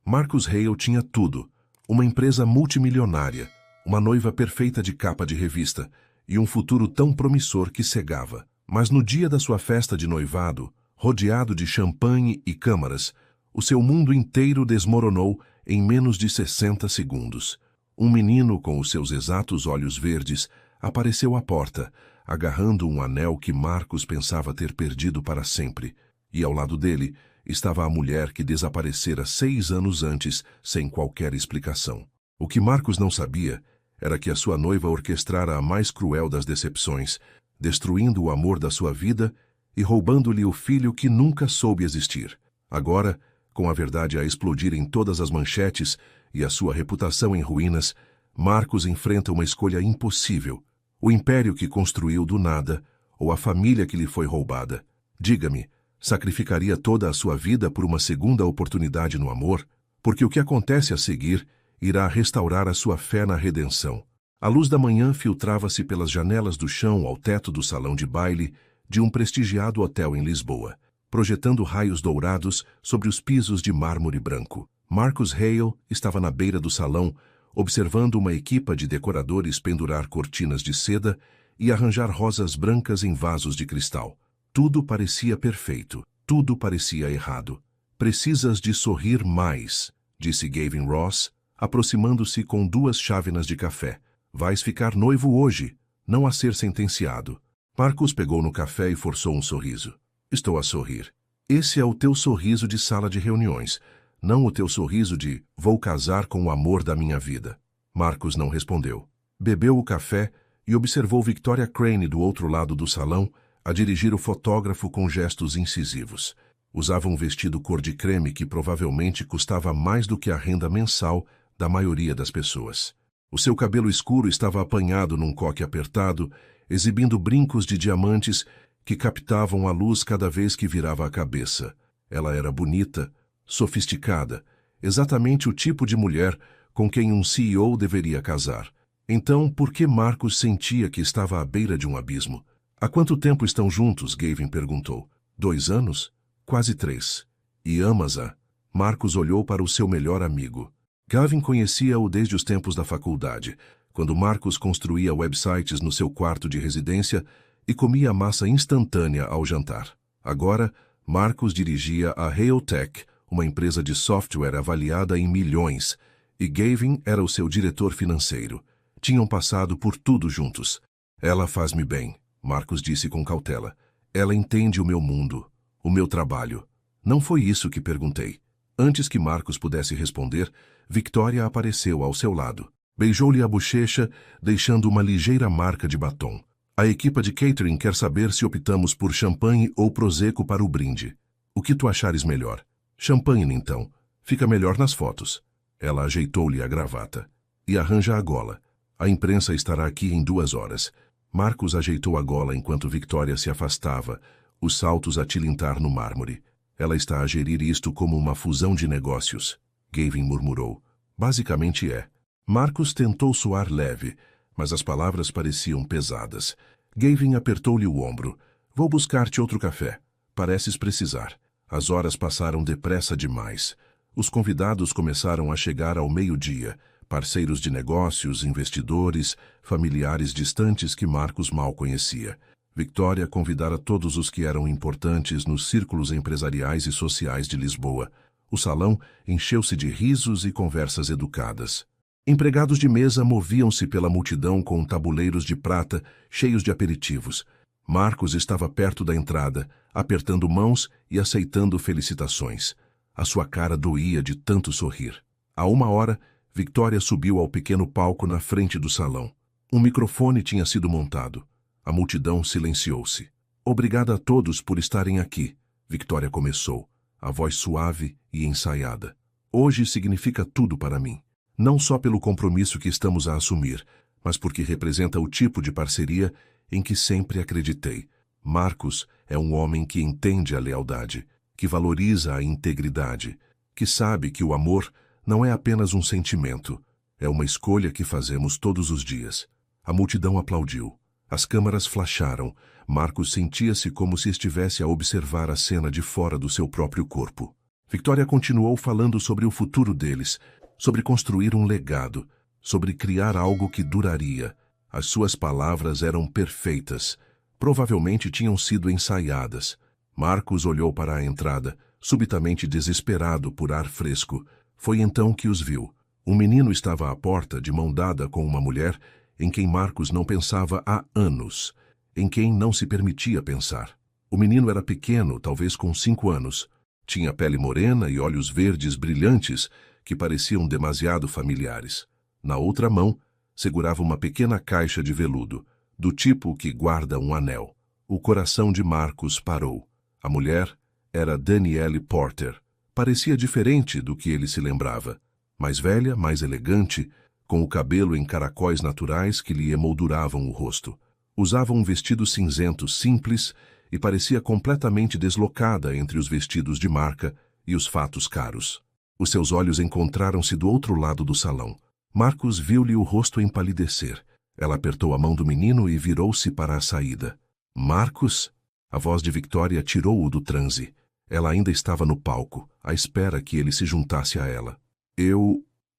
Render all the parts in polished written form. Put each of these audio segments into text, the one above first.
Marcus Hale tinha tudo: uma empresa multimilionária, uma noiva perfeita de capa de revista e um futuro tão promissor que cegava. Mas no dia da sua festa de noivado, rodeado de champanhe e câmaras, o seu mundo inteiro desmoronou em menos de 60 segundos. Um menino com os seus exatos olhos verdes apareceu à porta, agarrando um anel que Marcus pensava ter perdido para sempre. E ao lado dele estava a mulher que desaparecera 6 anos antes, sem qualquer explicação. O que Marcus não sabia era que a sua noiva orquestrara a mais cruel das decepções, destruindo o amor da sua vida e roubando-lhe o filho que nunca soube existir. Agora, com a verdade a explodir em todas as manchetes e a sua reputação em ruínas, Marcus enfrenta uma escolha impossível: o império que construiu do nada ou a família que lhe foi roubada. Diga-me, sacrificaria toda a sua vida por uma segunda oportunidade no amor? Porque o que acontece a seguir irá restaurar a sua fé na redenção. A luz da manhã filtrava-se pelas janelas do chão ao teto do salão de baile de um prestigiado hotel em Lisboa, projetando raios dourados sobre os pisos de mármore branco. Marcus Hale estava na beira do salão, observando uma equipa de decoradores pendurar cortinas de seda e arranjar rosas brancas em vasos de cristal. Tudo parecia perfeito, tudo parecia errado. "Precisas de sorrir mais", disse Gavin Ross, aproximando-se com 2 chávenas de café. "Vais ficar noivo hoje, não a ser sentenciado." Marcus pegou no café e forçou um sorriso. "Estou a sorrir. Esse é o teu sorriso de sala de reuniões, não o teu sorriso de vou casar com o amor da minha vida." Marcus não respondeu. Bebeu o café e observou Victoria Crane do outro lado do salão a dirigir o fotógrafo com gestos incisivos. Usava um vestido cor de creme que provavelmente custava mais do que a renda mensal da maioria das pessoas. O seu cabelo escuro estava apanhado num coque apertado, exibindo brincos de diamantes que captavam a luz cada vez que virava a cabeça. Ela era bonita, sofisticada, exatamente o tipo de mulher com quem um CEO deveria casar. Então, por que Marcus sentia que estava à beira de um abismo? "Há quanto tempo estão juntos?" Gavin perguntou. 2 anos? Quase 3. "E amas-a?" Marcus olhou para o seu melhor amigo. Gavin conhecia-o desde os tempos da faculdade, quando Marcus construía websites no seu quarto de residência e comia massa instantânea ao jantar. Agora, Marcus dirigia a Hailtech, uma empresa de software avaliada em milhões, e Gavin era o seu diretor financeiro. Tinham passado por tudo juntos. "Ela faz-me bem", Marcus disse com cautela. "Ela entende o meu mundo, o meu trabalho." "Não foi isso que perguntei." Antes que Marcus pudesse responder, Victoria apareceu ao seu lado. Beijou-lhe a bochecha, deixando uma ligeira marca de batom. "A equipa de catering quer saber se optamos por champanhe ou prosecco para o brinde. O que tu achares melhor?" "Champanhe, então. Fica melhor nas fotos." Ela ajeitou-lhe a gravata. "E arranja a gola. A imprensa estará aqui em 2 horas." Marcus ajeitou a gola enquanto Victoria se afastava, os saltos a tilintar no mármore. "Ela está a gerir isto como uma fusão de negócios", Gavin murmurou. "Basicamente é." Marcus tentou soar leve, mas as palavras pareciam pesadas. Gavin apertou-lhe o ombro. "Vou buscar-te outro café. Pareces precisar." As horas passaram depressa demais. Os convidados começaram a chegar ao meio-dia, parceiros de negócios, investidores, familiares distantes que Marcus mal conhecia. Victoria convidara todos os que eram importantes nos círculos empresariais e sociais de Lisboa. O salão encheu-se de risos e conversas educadas. Empregados de mesa moviam-se pela multidão com tabuleiros de prata cheios de aperitivos. Marcus estava perto da entrada, apertando mãos e aceitando felicitações. A sua cara doía de tanto sorrir. À 1 hora, Victoria subiu ao pequeno palco na frente do salão. Um microfone tinha sido montado. A multidão silenciou-se. "Obrigada a todos por estarem aqui", Victoria começou, a voz suave e ensaiada. "Hoje significa tudo para mim. Não só pelo compromisso que estamos a assumir, mas porque representa o tipo de parceria em que sempre acreditei. Marcus é um homem que entende a lealdade, que valoriza a integridade, que sabe que o amor não é apenas um sentimento, é uma escolha que fazemos todos os dias." A multidão aplaudiu. As câmaras flasharam. Marcus sentia-se como se estivesse a observar a cena de fora do seu próprio corpo. Victoria continuou falando sobre o futuro deles, sobre construir um legado, sobre criar algo que duraria. As suas palavras eram perfeitas. Provavelmente tinham sido ensaiadas. Marcos olhou para a entrada, subitamente desesperado por ar fresco. Foi então que os viu. Um menino estava à porta, de mão dada com uma mulher em quem Marcos não pensava há anos, em quem não se permitia pensar. O menino era pequeno, talvez com 5 anos. Tinha pele morena e olhos verdes brilhantes que pareciam demasiado familiares. Na outra mão, segurava uma pequena caixa de veludo, do tipo que guarda um anel. O coração de Marcos parou. A mulher era Danielle Porter. Parecia diferente do que ele se lembrava. Mais velha, mais elegante, com o cabelo em caracóis naturais que lhe emolduravam o rosto. Usava um vestido cinzento simples e parecia completamente deslocada entre os vestidos de marca e os fatos caros. Os seus olhos encontraram-se do outro lado do salão. Marcos viu-lhe o rosto empalidecer. Ela apertou a mão do menino e virou-se para a saída. Marcos? A voz de Victoria tirou-o do transe. Ela ainda estava no palco, à espera que ele se juntasse a ela.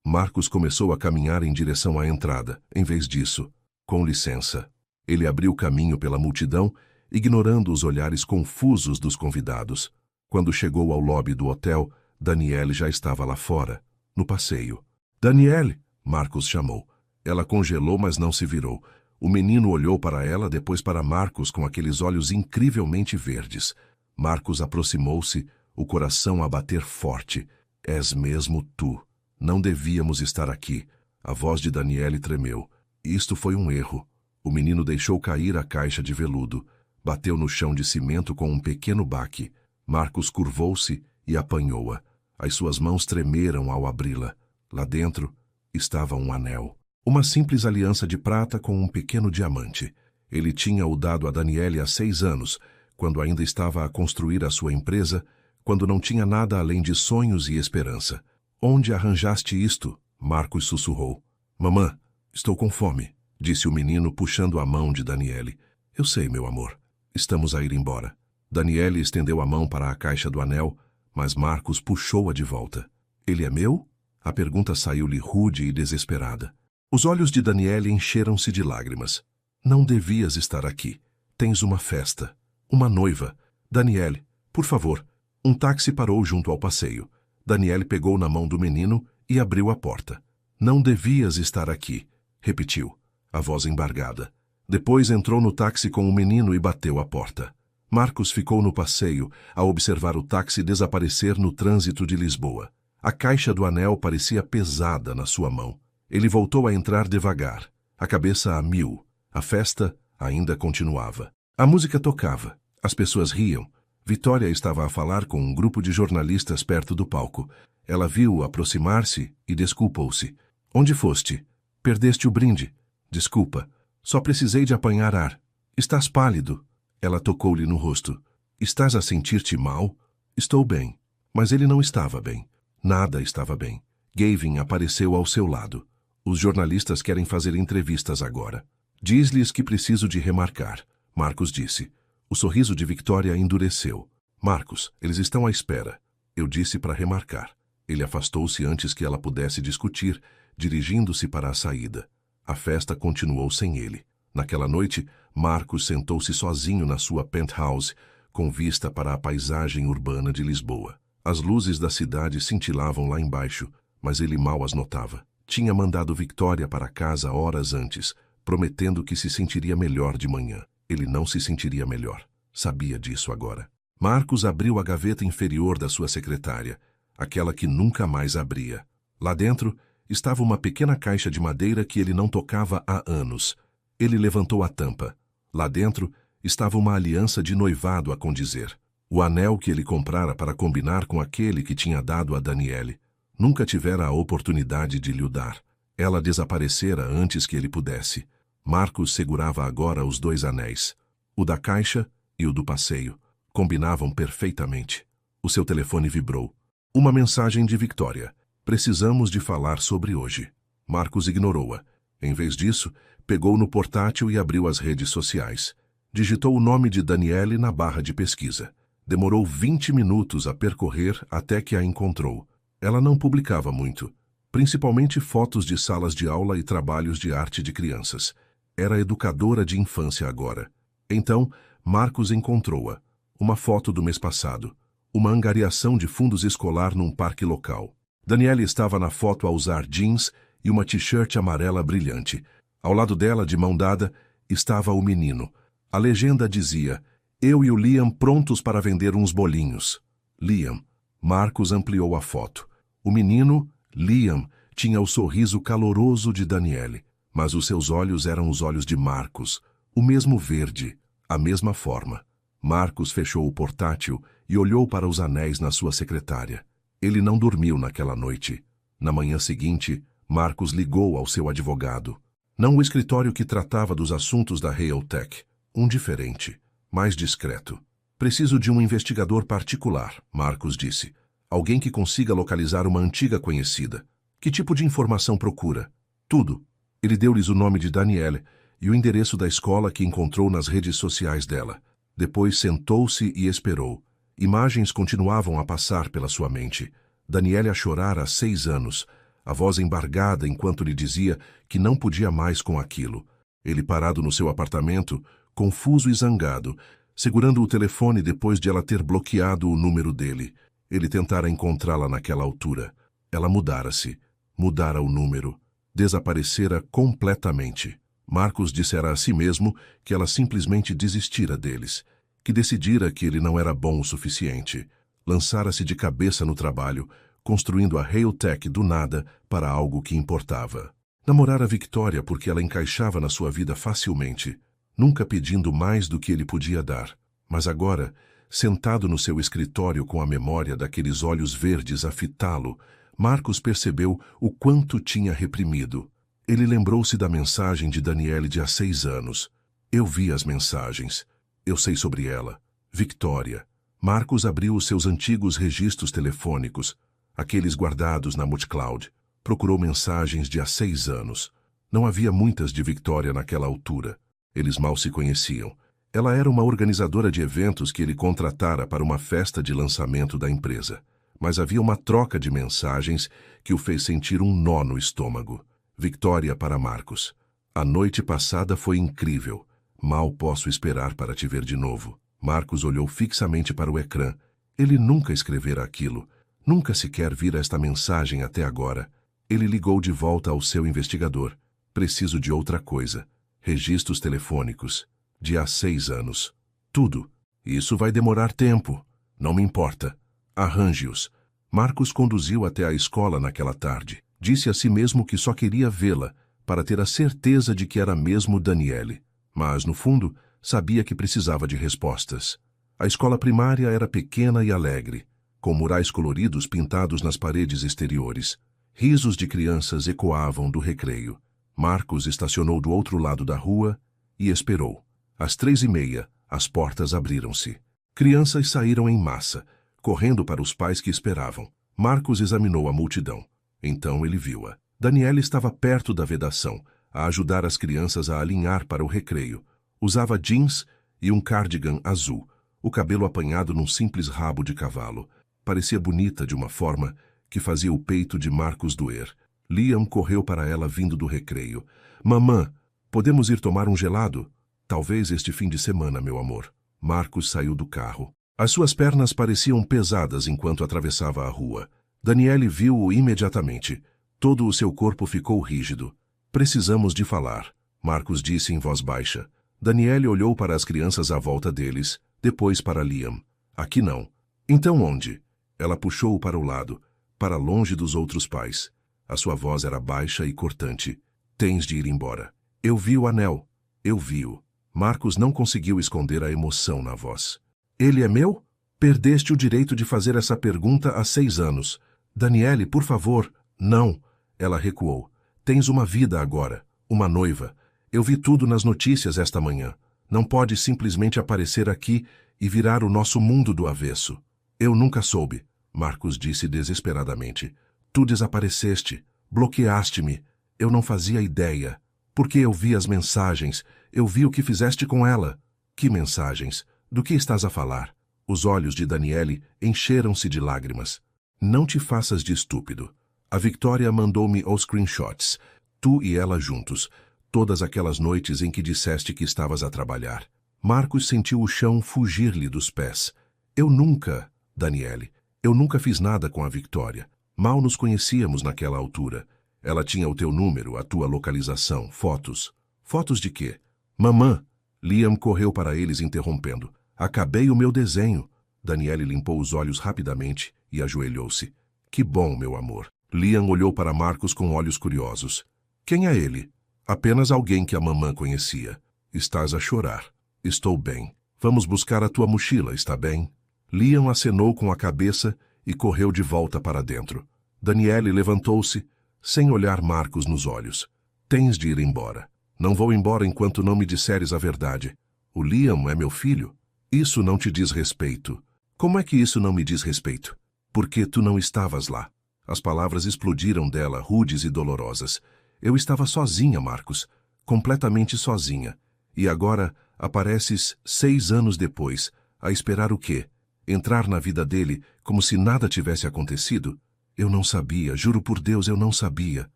Marcos começou a caminhar em direção à entrada. Em vez disso, com licença. Ele abriu caminho pela multidão, ignorando os olhares confusos dos convidados. Quando chegou ao lobby do hotel, Danielle já estava lá fora, no passeio. Danielle! Marcos chamou. Ela congelou, mas não se virou. O menino olhou para ela, depois para Marcos com aqueles olhos incrivelmente verdes. Marcos aproximou-se, o coração a bater forte. És mesmo tu. Não devíamos estar aqui. A voz de Danielle tremeu. Isto foi um erro. O menino deixou cair a caixa de veludo. Bateu no chão de cimento com um pequeno baque. Marcos curvou-se e apanhou-a. As suas mãos tremeram ao abri-la. Lá dentro estava um anel. Uma simples aliança de prata com um pequeno diamante. Ele tinha-o dado a Danielle há 6 anos, quando ainda estava a construir a sua empresa, quando não tinha nada além de sonhos e esperança. Onde arranjaste isto? Marcos sussurrou. Mamã, estou com fome, disse o menino puxando a mão de Danielle. Eu sei, meu amor. Estamos a ir embora. Danielle estendeu a mão para a caixa do anel, mas Marcos puxou-a de volta. Ele é meu? A pergunta saiu-lhe rude e desesperada. Os olhos de Danielle encheram-se de lágrimas. Não devias estar aqui. Tens uma festa. Uma noiva. Danielle, por favor. Um táxi parou junto ao passeio. Danielle pegou na mão do menino e abriu a porta. Não devias estar aqui, repetiu, a voz embargada. Depois entrou no táxi com o menino e bateu a porta. Marcos ficou no passeio a observar o táxi desaparecer no trânsito de Lisboa. A caixa do anel parecia pesada na sua mão. Ele voltou a entrar devagar, a cabeça a mil. A festa ainda continuava. A música tocava. As pessoas riam. Victoria estava a falar com um grupo de jornalistas perto do palco. Ela viu-o aproximar-se e desculpou-se. Onde foste? Perdeste o brinde. Desculpa. Só precisei de apanhar ar. Estás pálido. Ela tocou-lhe no rosto. Estás a sentir-te mal? Estou bem. Mas ele não estava bem. Nada estava bem. Gavin apareceu ao seu lado. Os jornalistas querem fazer entrevistas agora. Diz-lhes que preciso de remarcar. Marcos disse. O sorriso de Victoria endureceu. Marcos, eles estão à espera. Eu disse para remarcar. Ele afastou-se antes que ela pudesse discutir, dirigindo-se para a saída. A festa continuou sem ele. Naquela noite, Marcos sentou-se sozinho na sua penthouse, com vista para a paisagem urbana de Lisboa. As luzes da cidade cintilavam lá embaixo, mas ele mal as notava. Tinha mandado Victoria para casa horas antes, prometendo que se sentiria melhor de manhã. Ele não se sentiria melhor. Sabia disso agora. Marcos abriu a gaveta inferior da sua secretária, aquela que nunca mais abria. Lá dentro estava uma pequena caixa de madeira que ele não tocava há anos. Ele levantou a tampa. Lá dentro estava uma aliança de noivado a condizer. O anel que ele comprara para combinar com aquele que tinha dado a Danielle. Nunca tivera a oportunidade de lhe dar. Ela desaparecera antes que ele pudesse. Marcos segurava agora os 2 anéis. O da caixa e o do passeio. Combinavam perfeitamente. O seu telefone vibrou. Uma mensagem de Victoria. Precisamos de falar sobre hoje. Marcos ignorou-a. Em vez disso, pegou no portátil e abriu as redes sociais. Digitou o nome de Danielle na barra de pesquisa. Demorou 20 minutos a percorrer até que a encontrou. Ela não publicava muito, principalmente fotos de salas de aula e trabalhos de arte de crianças. Era educadora de infância agora. Então, Marcos encontrou-a. Uma foto do mês passado. Uma angariação de fundos escolar num parque local. Daniele estava na foto a usar jeans e uma t-shirt amarela brilhante. Ao lado dela, de mão dada, estava o menino. A legenda dizia: "Eu e o Liam prontos para vender uns bolinhos." Liam. Marcos ampliou a foto. O menino, Liam, tinha o sorriso caloroso de Daniele, mas os seus olhos eram os olhos de Marcos, o mesmo verde, a mesma forma. Marcos fechou o portátil e olhou para os anéis na sua secretária. Ele não dormiu naquela noite. Na manhã seguinte, Marcos ligou ao seu advogado. Não o escritório que tratava dos assuntos da Realtek, um diferente, mais discreto. "Preciso de um investigador particular", Marcos disse. "Alguém que consiga localizar uma antiga conhecida. Que tipo de informação procura?" "Tudo." Ele deu-lhes o nome de Daniele e o endereço da escola que encontrou nas redes sociais dela. Depois sentou-se e esperou. Imagens continuavam a passar pela sua mente. Daniele a chorar há 6 anos, a voz embargada enquanto lhe dizia que não podia mais com aquilo. Ele parado no seu apartamento, confuso e zangado, segurando o telefone depois de ela ter bloqueado o número dele. Ele tentara encontrá-la naquela altura. Ela mudara-se, mudara o número, desaparecera completamente. Marcos dissera a si mesmo que ela simplesmente desistira deles, que decidira que ele não era bom o suficiente. Lançara-se de cabeça no trabalho, construindo a Realtek do nada para algo que importava. Namorara Victoria porque ela encaixava na sua vida facilmente, nunca pedindo mais do que ele podia dar. Mas agora, sentado no seu escritório com a memória daqueles olhos verdes a fitá-lo, Marcos percebeu o quanto tinha reprimido. Ele lembrou-se da mensagem de Daniele de há 6 anos. "Eu vi as mensagens. Eu sei sobre ela. Victoria." Marcos abriu os seus antigos registros telefônicos, aqueles guardados na Multicloud. Procurou mensagens de há 6 anos. Não havia muitas de Victoria naquela altura. Eles mal se conheciam. Ela era uma organizadora de eventos que ele contratara para uma festa de lançamento da empresa. Mas havia uma troca de mensagens que o fez sentir um nó no estômago. Victoria para Marcos: "A noite passada foi incrível. Mal posso esperar para te ver de novo." Marcos olhou fixamente para o ecrã. Ele nunca escrevera aquilo. Nunca sequer vira esta mensagem até agora. Ele ligou de volta ao seu investigador. "Preciso de outra coisa. Registros telefônicos. De há 6 anos. Tudo. Isso vai demorar tempo. Não me importa. Arranje-os." Marcos conduziu até a escola naquela tarde. Disse a si mesmo que só queria vê-la, para ter a certeza de que era mesmo Daniele. Mas, no fundo, sabia que precisava de respostas. A escola primária era pequena e alegre, com murais coloridos pintados nas paredes exteriores. Risos de crianças ecoavam do recreio. Marcos estacionou do outro lado da rua e esperou. Às 3:30, as portas abriram-se. Crianças saíram em massa, correndo para os pais que esperavam. Marcos examinou a multidão. Então ele viu-a. Daniele estava perto da vedação, a ajudar as crianças a alinhar para o recreio. Usava jeans e um cardigan azul, o cabelo apanhado num simples rabo de cavalo. Parecia bonita de uma forma que fazia o peito de Marcos doer. Liam correu para ela vindo do recreio. "Mamã, podemos ir tomar um gelado? Talvez este fim de semana, meu amor." Marcos saiu do carro. As suas pernas pareciam pesadas enquanto atravessava a rua. Daniele viu-o imediatamente. Todo o seu corpo ficou rígido. "Precisamos de falar", Marcos disse em voz baixa. Daniele olhou para as crianças à volta deles, depois para Liam. "Aqui não." "Então onde?" Ela puxou-o para o lado, para longe dos outros pais. A sua voz era baixa e cortante. "Tens de ir embora." "Eu vi o anel." "Eu vi-o." Marcos não conseguiu esconder a emoção na voz. "Ele é meu?" "Perdeste o direito de fazer essa pergunta há 6 anos. Daniele, por favor." "Não." Ela recuou. "Tens uma vida agora, uma noiva. Eu vi tudo nas notícias esta manhã. Não podes simplesmente aparecer aqui e virar o nosso mundo do avesso." "Eu nunca soube", Marcos disse desesperadamente. "Tu desapareceste, bloqueaste-me. Eu não fazia ideia. Porque eu vi as mensagens, eu vi o que fizeste com ela." "Que mensagens? Do que estás a falar?" Os olhos de Daniele encheram-se de lágrimas. Não te faças de estúpido. A Victoria mandou-me os screenshots. Tu e ela juntos. Todas aquelas noites em que disseste que estavas a trabalhar. Marcos sentiu o chão fugir-lhe dos pés. Eu nunca, Daniele, eu nunca fiz nada com a Victoria. Mal nos conhecíamos naquela altura. Ela tinha o teu número, a tua localização, fotos. Fotos de quê? Mamã! Liam correu para eles interrompendo. Acabei o meu desenho. Daniele limpou os olhos rapidamente e ajoelhou-se. Que bom, meu amor. Liam olhou para Marcos com olhos curiosos. Quem é ele? Apenas alguém que a mamã conhecia. Estás a chorar. Estou bem. Vamos buscar a tua mochila, está bem? Liam acenou com a cabeça e correu de volta para dentro. Daniele levantou-se, sem olhar Marcos nos olhos. Tens de ir embora. Não vou embora enquanto não me disseres a verdade. O Liam é meu filho. Isso não te diz respeito. Como é que isso não me diz respeito? Porque tu não estavas lá. As palavras explodiram dela, rudes e dolorosas. Eu estava sozinha, Marcos. Completamente sozinha. E agora apareces 6 anos depois, a esperar o quê? Entrar na vida dele como se nada tivesse acontecido? Eu não sabia, juro por Deus, eu não sabia.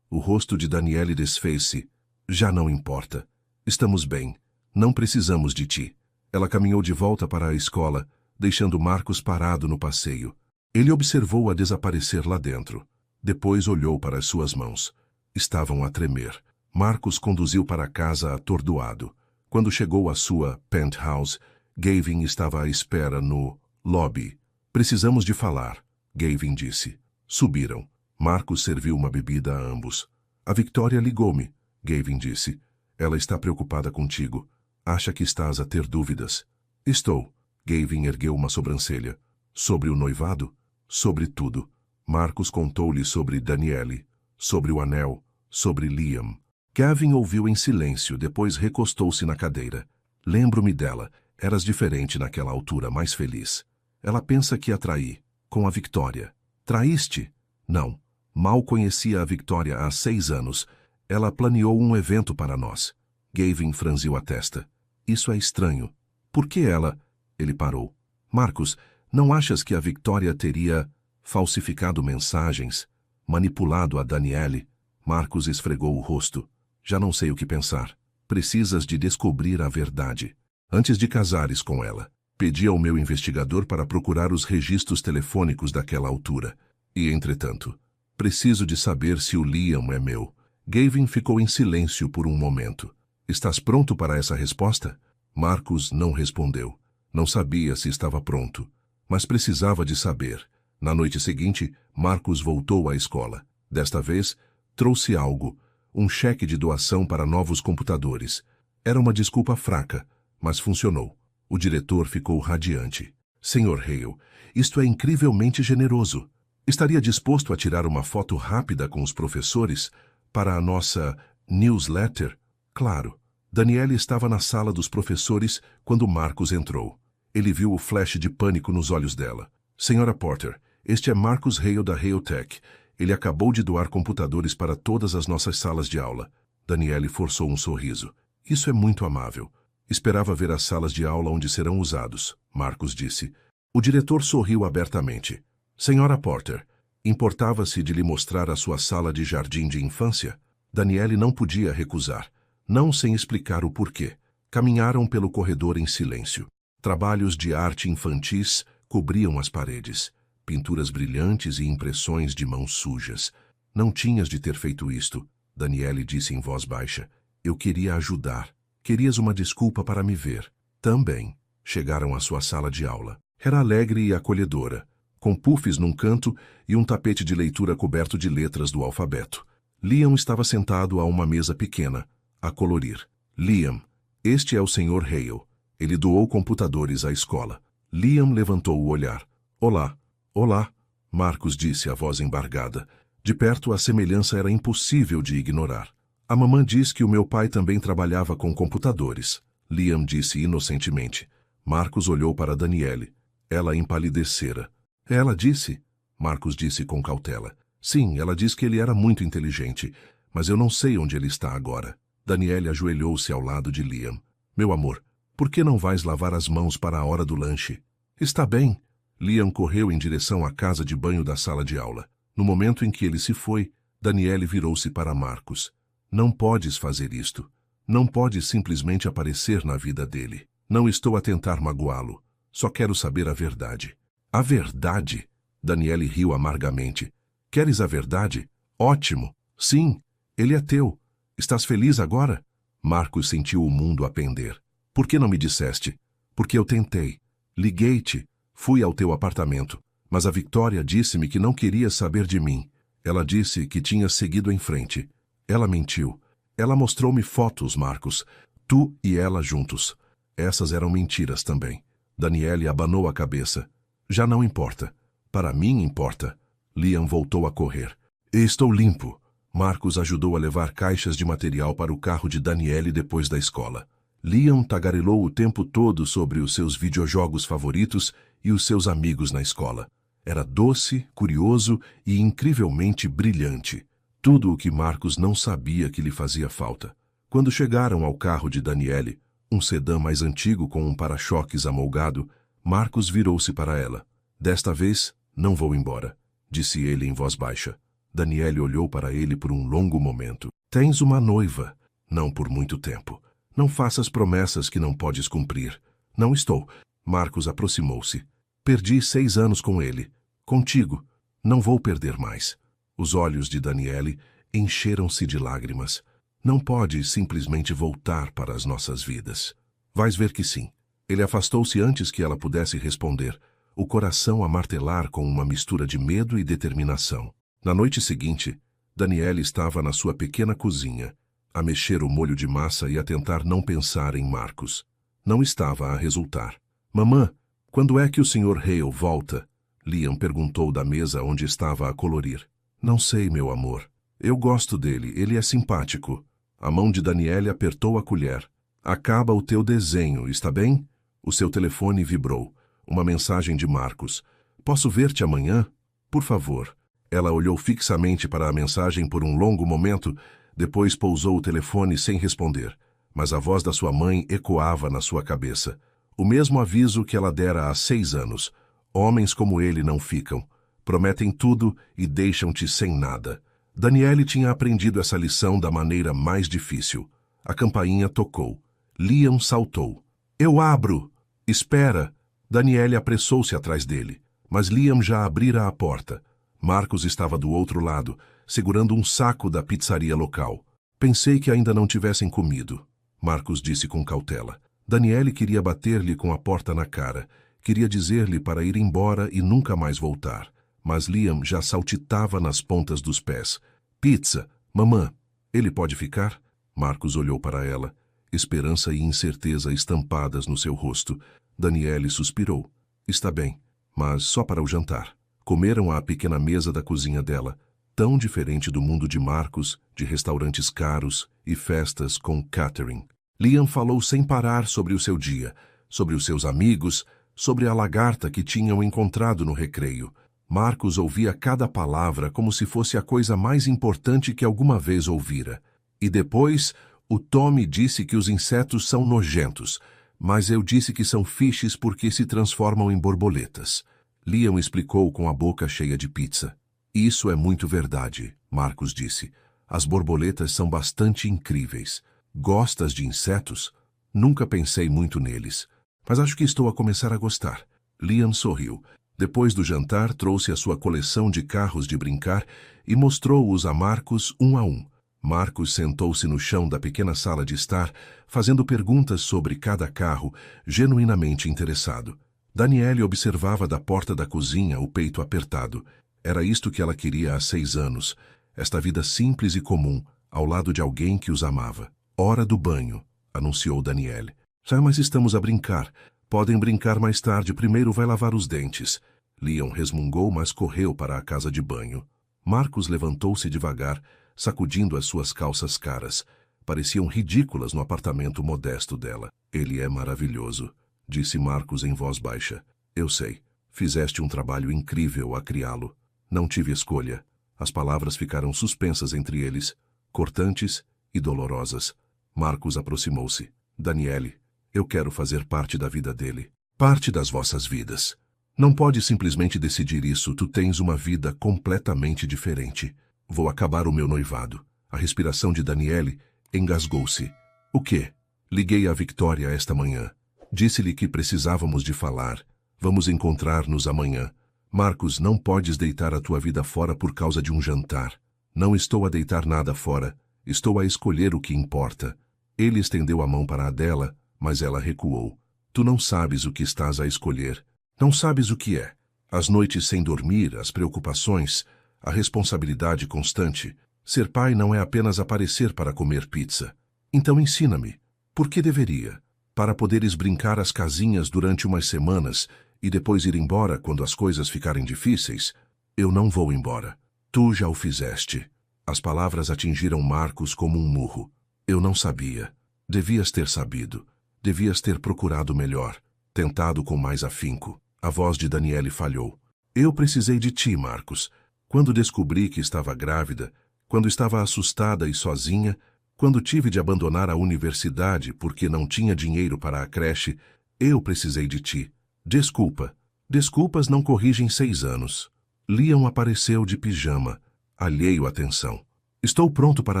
O rosto de Daniele desfez-se. Já não importa. Estamos bem. Não precisamos de ti. Ela caminhou de volta para a escola, deixando Marcos parado no passeio. Ele observou-a desaparecer lá dentro. Depois olhou para as suas mãos. Estavam a tremer. Marcos conduziu para casa atordoado. Quando chegou à sua penthouse, Gavin estava à espera no lobby. Precisamos de falar, Gavin disse. Subiram. Marcos serviu uma bebida a ambos. A Victoria ligou-me, Gavin disse. Ela está preocupada contigo. Acha que estás a ter dúvidas. Estou. Gavin ergueu uma sobrancelha. Sobre o noivado? Sobre tudo. Marcos contou-lhe sobre Daniele, sobre o anel, sobre Liam. Gavin ouviu em silêncio, depois recostou-se na cadeira. Lembro-me dela. Eras diferente naquela altura, mais feliz. Ela pensa que a traí, com a Victoria. Traíste? Não. Mal conhecia a Victoria há 6 anos. Ela planeou um evento para nós. Gavin franziu a testa. Isso é estranho. Por que ela... Ele parou. Marcos, não achas que a Victoria teria falsificado mensagens, manipulado a Daniele? Marcos esfregou o rosto. Já não sei o que pensar. Precisas de descobrir a verdade. Antes de casares com ela, pedi ao meu investigador para procurar os registros telefônicos daquela altura. E, entretanto, preciso de saber se o Liam é meu. Gavin ficou em silêncio por um momento. Estás pronto para essa resposta? Marcos não respondeu. Não sabia se estava pronto, mas precisava de saber. Na noite seguinte, Marcos voltou à escola. Desta vez, trouxe algo, um cheque de doação para novos computadores. Era uma desculpa fraca, mas funcionou. O diretor ficou radiante. Senhor Hale, isto é incrivelmente generoso. Estaria disposto a tirar uma foto rápida com os professores para a nossa newsletter? Claro. Daniele estava na sala dos professores quando Marcos entrou. Ele viu o flash de pânico nos olhos dela. Senhora Porter, este é Marcus Hale da Hale Tech. Ele acabou de doar computadores para todas as nossas salas de aula. Daniele forçou um sorriso. Isso é muito amável. Esperava ver as salas de aula onde serão usados, Marcos disse. O diretor sorriu abertamente. Senhora Porter, importava-se de lhe mostrar a sua sala de jardim de infância? Daniele não podia recusar, não sem explicar o porquê. Caminharam pelo corredor em silêncio. Trabalhos de arte infantis cobriam as paredes. Pinturas brilhantes e impressões de mãos sujas. Não tinhas de ter feito isto, Daniele disse em voz baixa. Eu queria ajudar. Querias uma desculpa para me ver. Também. Chegaram à sua sala de aula. Era alegre e acolhedora, com puffs num canto e um tapete de leitura coberto de letras do alfabeto. Liam estava sentado a uma mesa pequena, a colorir. Liam, este é o Sr. Hale. Ele doou computadores à escola. Liam levantou o olhar. Olá. Olá, Marcos disse, a voz embargada. De perto a semelhança era impossível de ignorar. A mamã diz que o meu pai também trabalhava com computadores. Liam disse inocentemente. Marcos olhou para Daniele. Ela empalidecera. Ela disse? Marcos disse com cautela. Sim, ela diz que ele era muito inteligente, mas eu não sei onde ele está agora. Daniele ajoelhou-se ao lado de Liam. Meu amor, por que não vais lavar as mãos para a hora do lanche? Está bem. Liam correu em direção à casa de banho da sala de aula. No momento em que ele se foi, Daniele virou-se para Marcos. Não podes fazer isto. Não podes simplesmente aparecer na vida dele. Não estou a tentar magoá-lo. Só quero saber a verdade. A verdade? Daniele riu amargamente. Queres a verdade? Ótimo. Sim, ele é teu. Estás feliz agora? Marcos sentiu o mundo a pender. Por que não me disseste? Porque eu tentei. Liguei-te. Fui ao teu apartamento. Mas a Victoria disse-me que não queria saber de mim. Ela disse que tinha seguido em frente. Ela mentiu. Ela mostrou-me fotos, Marcos. Tu e ela juntos. Essas eram mentiras também. Daniele abanou a cabeça. Já não importa. Para mim importa. Liam voltou a correr. Estou limpo. Marcos ajudou a levar caixas de material para o carro de Daniele depois da escola. Liam tagarelou o tempo todo sobre os seus videojogos favoritos e os seus amigos na escola. Era doce, curioso e incrivelmente brilhante. Tudo o que Marcos não sabia que lhe fazia falta. Quando chegaram ao carro de Daniele, um sedã mais antigo com um para-choques amolgado, Marcos virou-se para ela. Desta vez, não vou embora, disse ele em voz baixa. Daniele olhou para ele por um longo momento. Tens uma noiva. Não por muito tempo. Não faças promessas que não podes cumprir. Não estou. Marcos aproximou-se. Perdi 6 anos com ele. Contigo. Não vou perder mais. Os olhos de Daniele encheram-se de lágrimas. Não pode simplesmente voltar para as nossas vidas. Vais ver que sim. Ele afastou-se antes que ela pudesse responder, o coração a martelar com uma mistura de medo e determinação. Na noite seguinte, Daniele estava na sua pequena cozinha, a mexer o molho de massa e a tentar não pensar em Marcos. Não estava a resultar. Mamã, quando é que o Sr. Hale volta? Liam perguntou da mesa onde estava a colorir. Não sei, meu amor. Eu gosto dele, ele é simpático. A mão de Daniele apertou a colher. Acaba o teu desenho, está bem? O seu telefone vibrou. Uma mensagem de Marcos. Posso ver-te amanhã? Por favor. Ela olhou fixamente para a mensagem por um longo momento, depois pousou o telefone sem responder. Mas a voz da sua mãe ecoava na sua cabeça. O mesmo aviso que ela dera há 6 anos. Homens como ele não ficam. Prometem tudo e deixam-te sem nada. Daniele tinha aprendido essa lição da maneira mais difícil. A campainha tocou. Liam saltou. Eu abro! Espera! Daniele apressou-se atrás dele, mas Liam já abrira a porta. Marcos estava do outro lado, segurando um saco da pizzaria local. Pensei que ainda não tivessem comido, Marcos disse com cautela. Daniele queria bater-lhe com a porta na cara. Queria dizer-lhe para ir embora e nunca mais voltar. Mas Liam já saltitava nas pontas dos pés. Pizza! Mamã! Ele pode ficar? Marcos olhou para ela. Esperança e incerteza estampadas no seu rosto. Daniele suspirou. Está bem, mas só para o jantar. Comeram à pequena mesa da cozinha dela, tão diferente do mundo de Marcos, de restaurantes caros e festas com catering. Liam falou sem parar sobre o seu dia, sobre os seus amigos, sobre a lagarta que tinham encontrado no recreio. Marcos ouvia cada palavra como se fosse a coisa mais importante que alguma vez ouvira. E depois, o Tommy disse que os insetos são nojentos, mas eu disse que são fishes porque se transformam em borboletas. Liam explicou com a boca cheia de pizza. Isso é muito verdade, Marcos disse. As borboletas são bastante incríveis. Gostas de insetos? Nunca pensei muito neles, mas acho que estou a começar a gostar. Liam sorriu. Depois do jantar, trouxe a sua coleção de carros de brincar e mostrou-os a Marcos um a um. Marcos sentou-se no chão da pequena sala de estar, fazendo perguntas sobre cada carro, genuinamente interessado. Daniele observava da porta da cozinha, o peito apertado. Era isto que ela queria há 6 anos. Esta vida simples e comum, ao lado de alguém que os amava. Hora do banho, anunciou Daniele. Mas estamos a brincar. Podem brincar mais tarde, primeiro vai lavar os dentes. Liam resmungou, mas correu para a casa de banho. Marcos levantou-se devagar, sacudindo as suas calças caras. Pareciam ridículas no apartamento modesto dela. Ele é maravilhoso, disse Marcos em voz baixa. Eu sei. Fizeste um trabalho incrível a criá-lo. Não tive escolha. As palavras ficaram suspensas entre eles, cortantes e dolorosas. Marcos aproximou-se. Daniele, eu quero fazer parte da vida dele. parte das vossas vidas. Não pode simplesmente decidir isso, tu tens uma vida completamente diferente. Vou acabar o meu noivado. A respiração de Daniele engasgou-se. O quê? Liguei a Victoria esta manhã. Disse-lhe que precisávamos de falar. Vamos encontrar-nos amanhã. Marcos, não podes deitar a tua vida fora por causa de um jantar. Não estou a deitar nada fora. Estou a escolher o que importa. Ele estendeu a mão para a dela, mas ela recuou. Tu não sabes o que estás a escolher. Não sabes o que é. As noites sem dormir, as preocupações, a responsabilidade constante. Ser pai não é apenas aparecer para comer pizza. Então ensina-me. Por que deveria? Para poderes brincar às casinhas durante umas semanas e depois ir embora quando as coisas ficarem difíceis? Eu não vou embora. Tu já o fizeste. As palavras atingiram Marcos como um murro. Eu não sabia. Devias ter sabido. Devias ter procurado melhor. Tentado com mais afinco. A voz de Daniele falhou. Eu precisei de ti, Marcos. Quando descobri que estava grávida, quando estava assustada e sozinha, quando tive de abandonar a universidade porque não tinha dinheiro para a creche, eu precisei de ti. Desculpa. Desculpas não corrigem 6 anos. Liam apareceu de pijama, alheio à tensão. Estou pronto para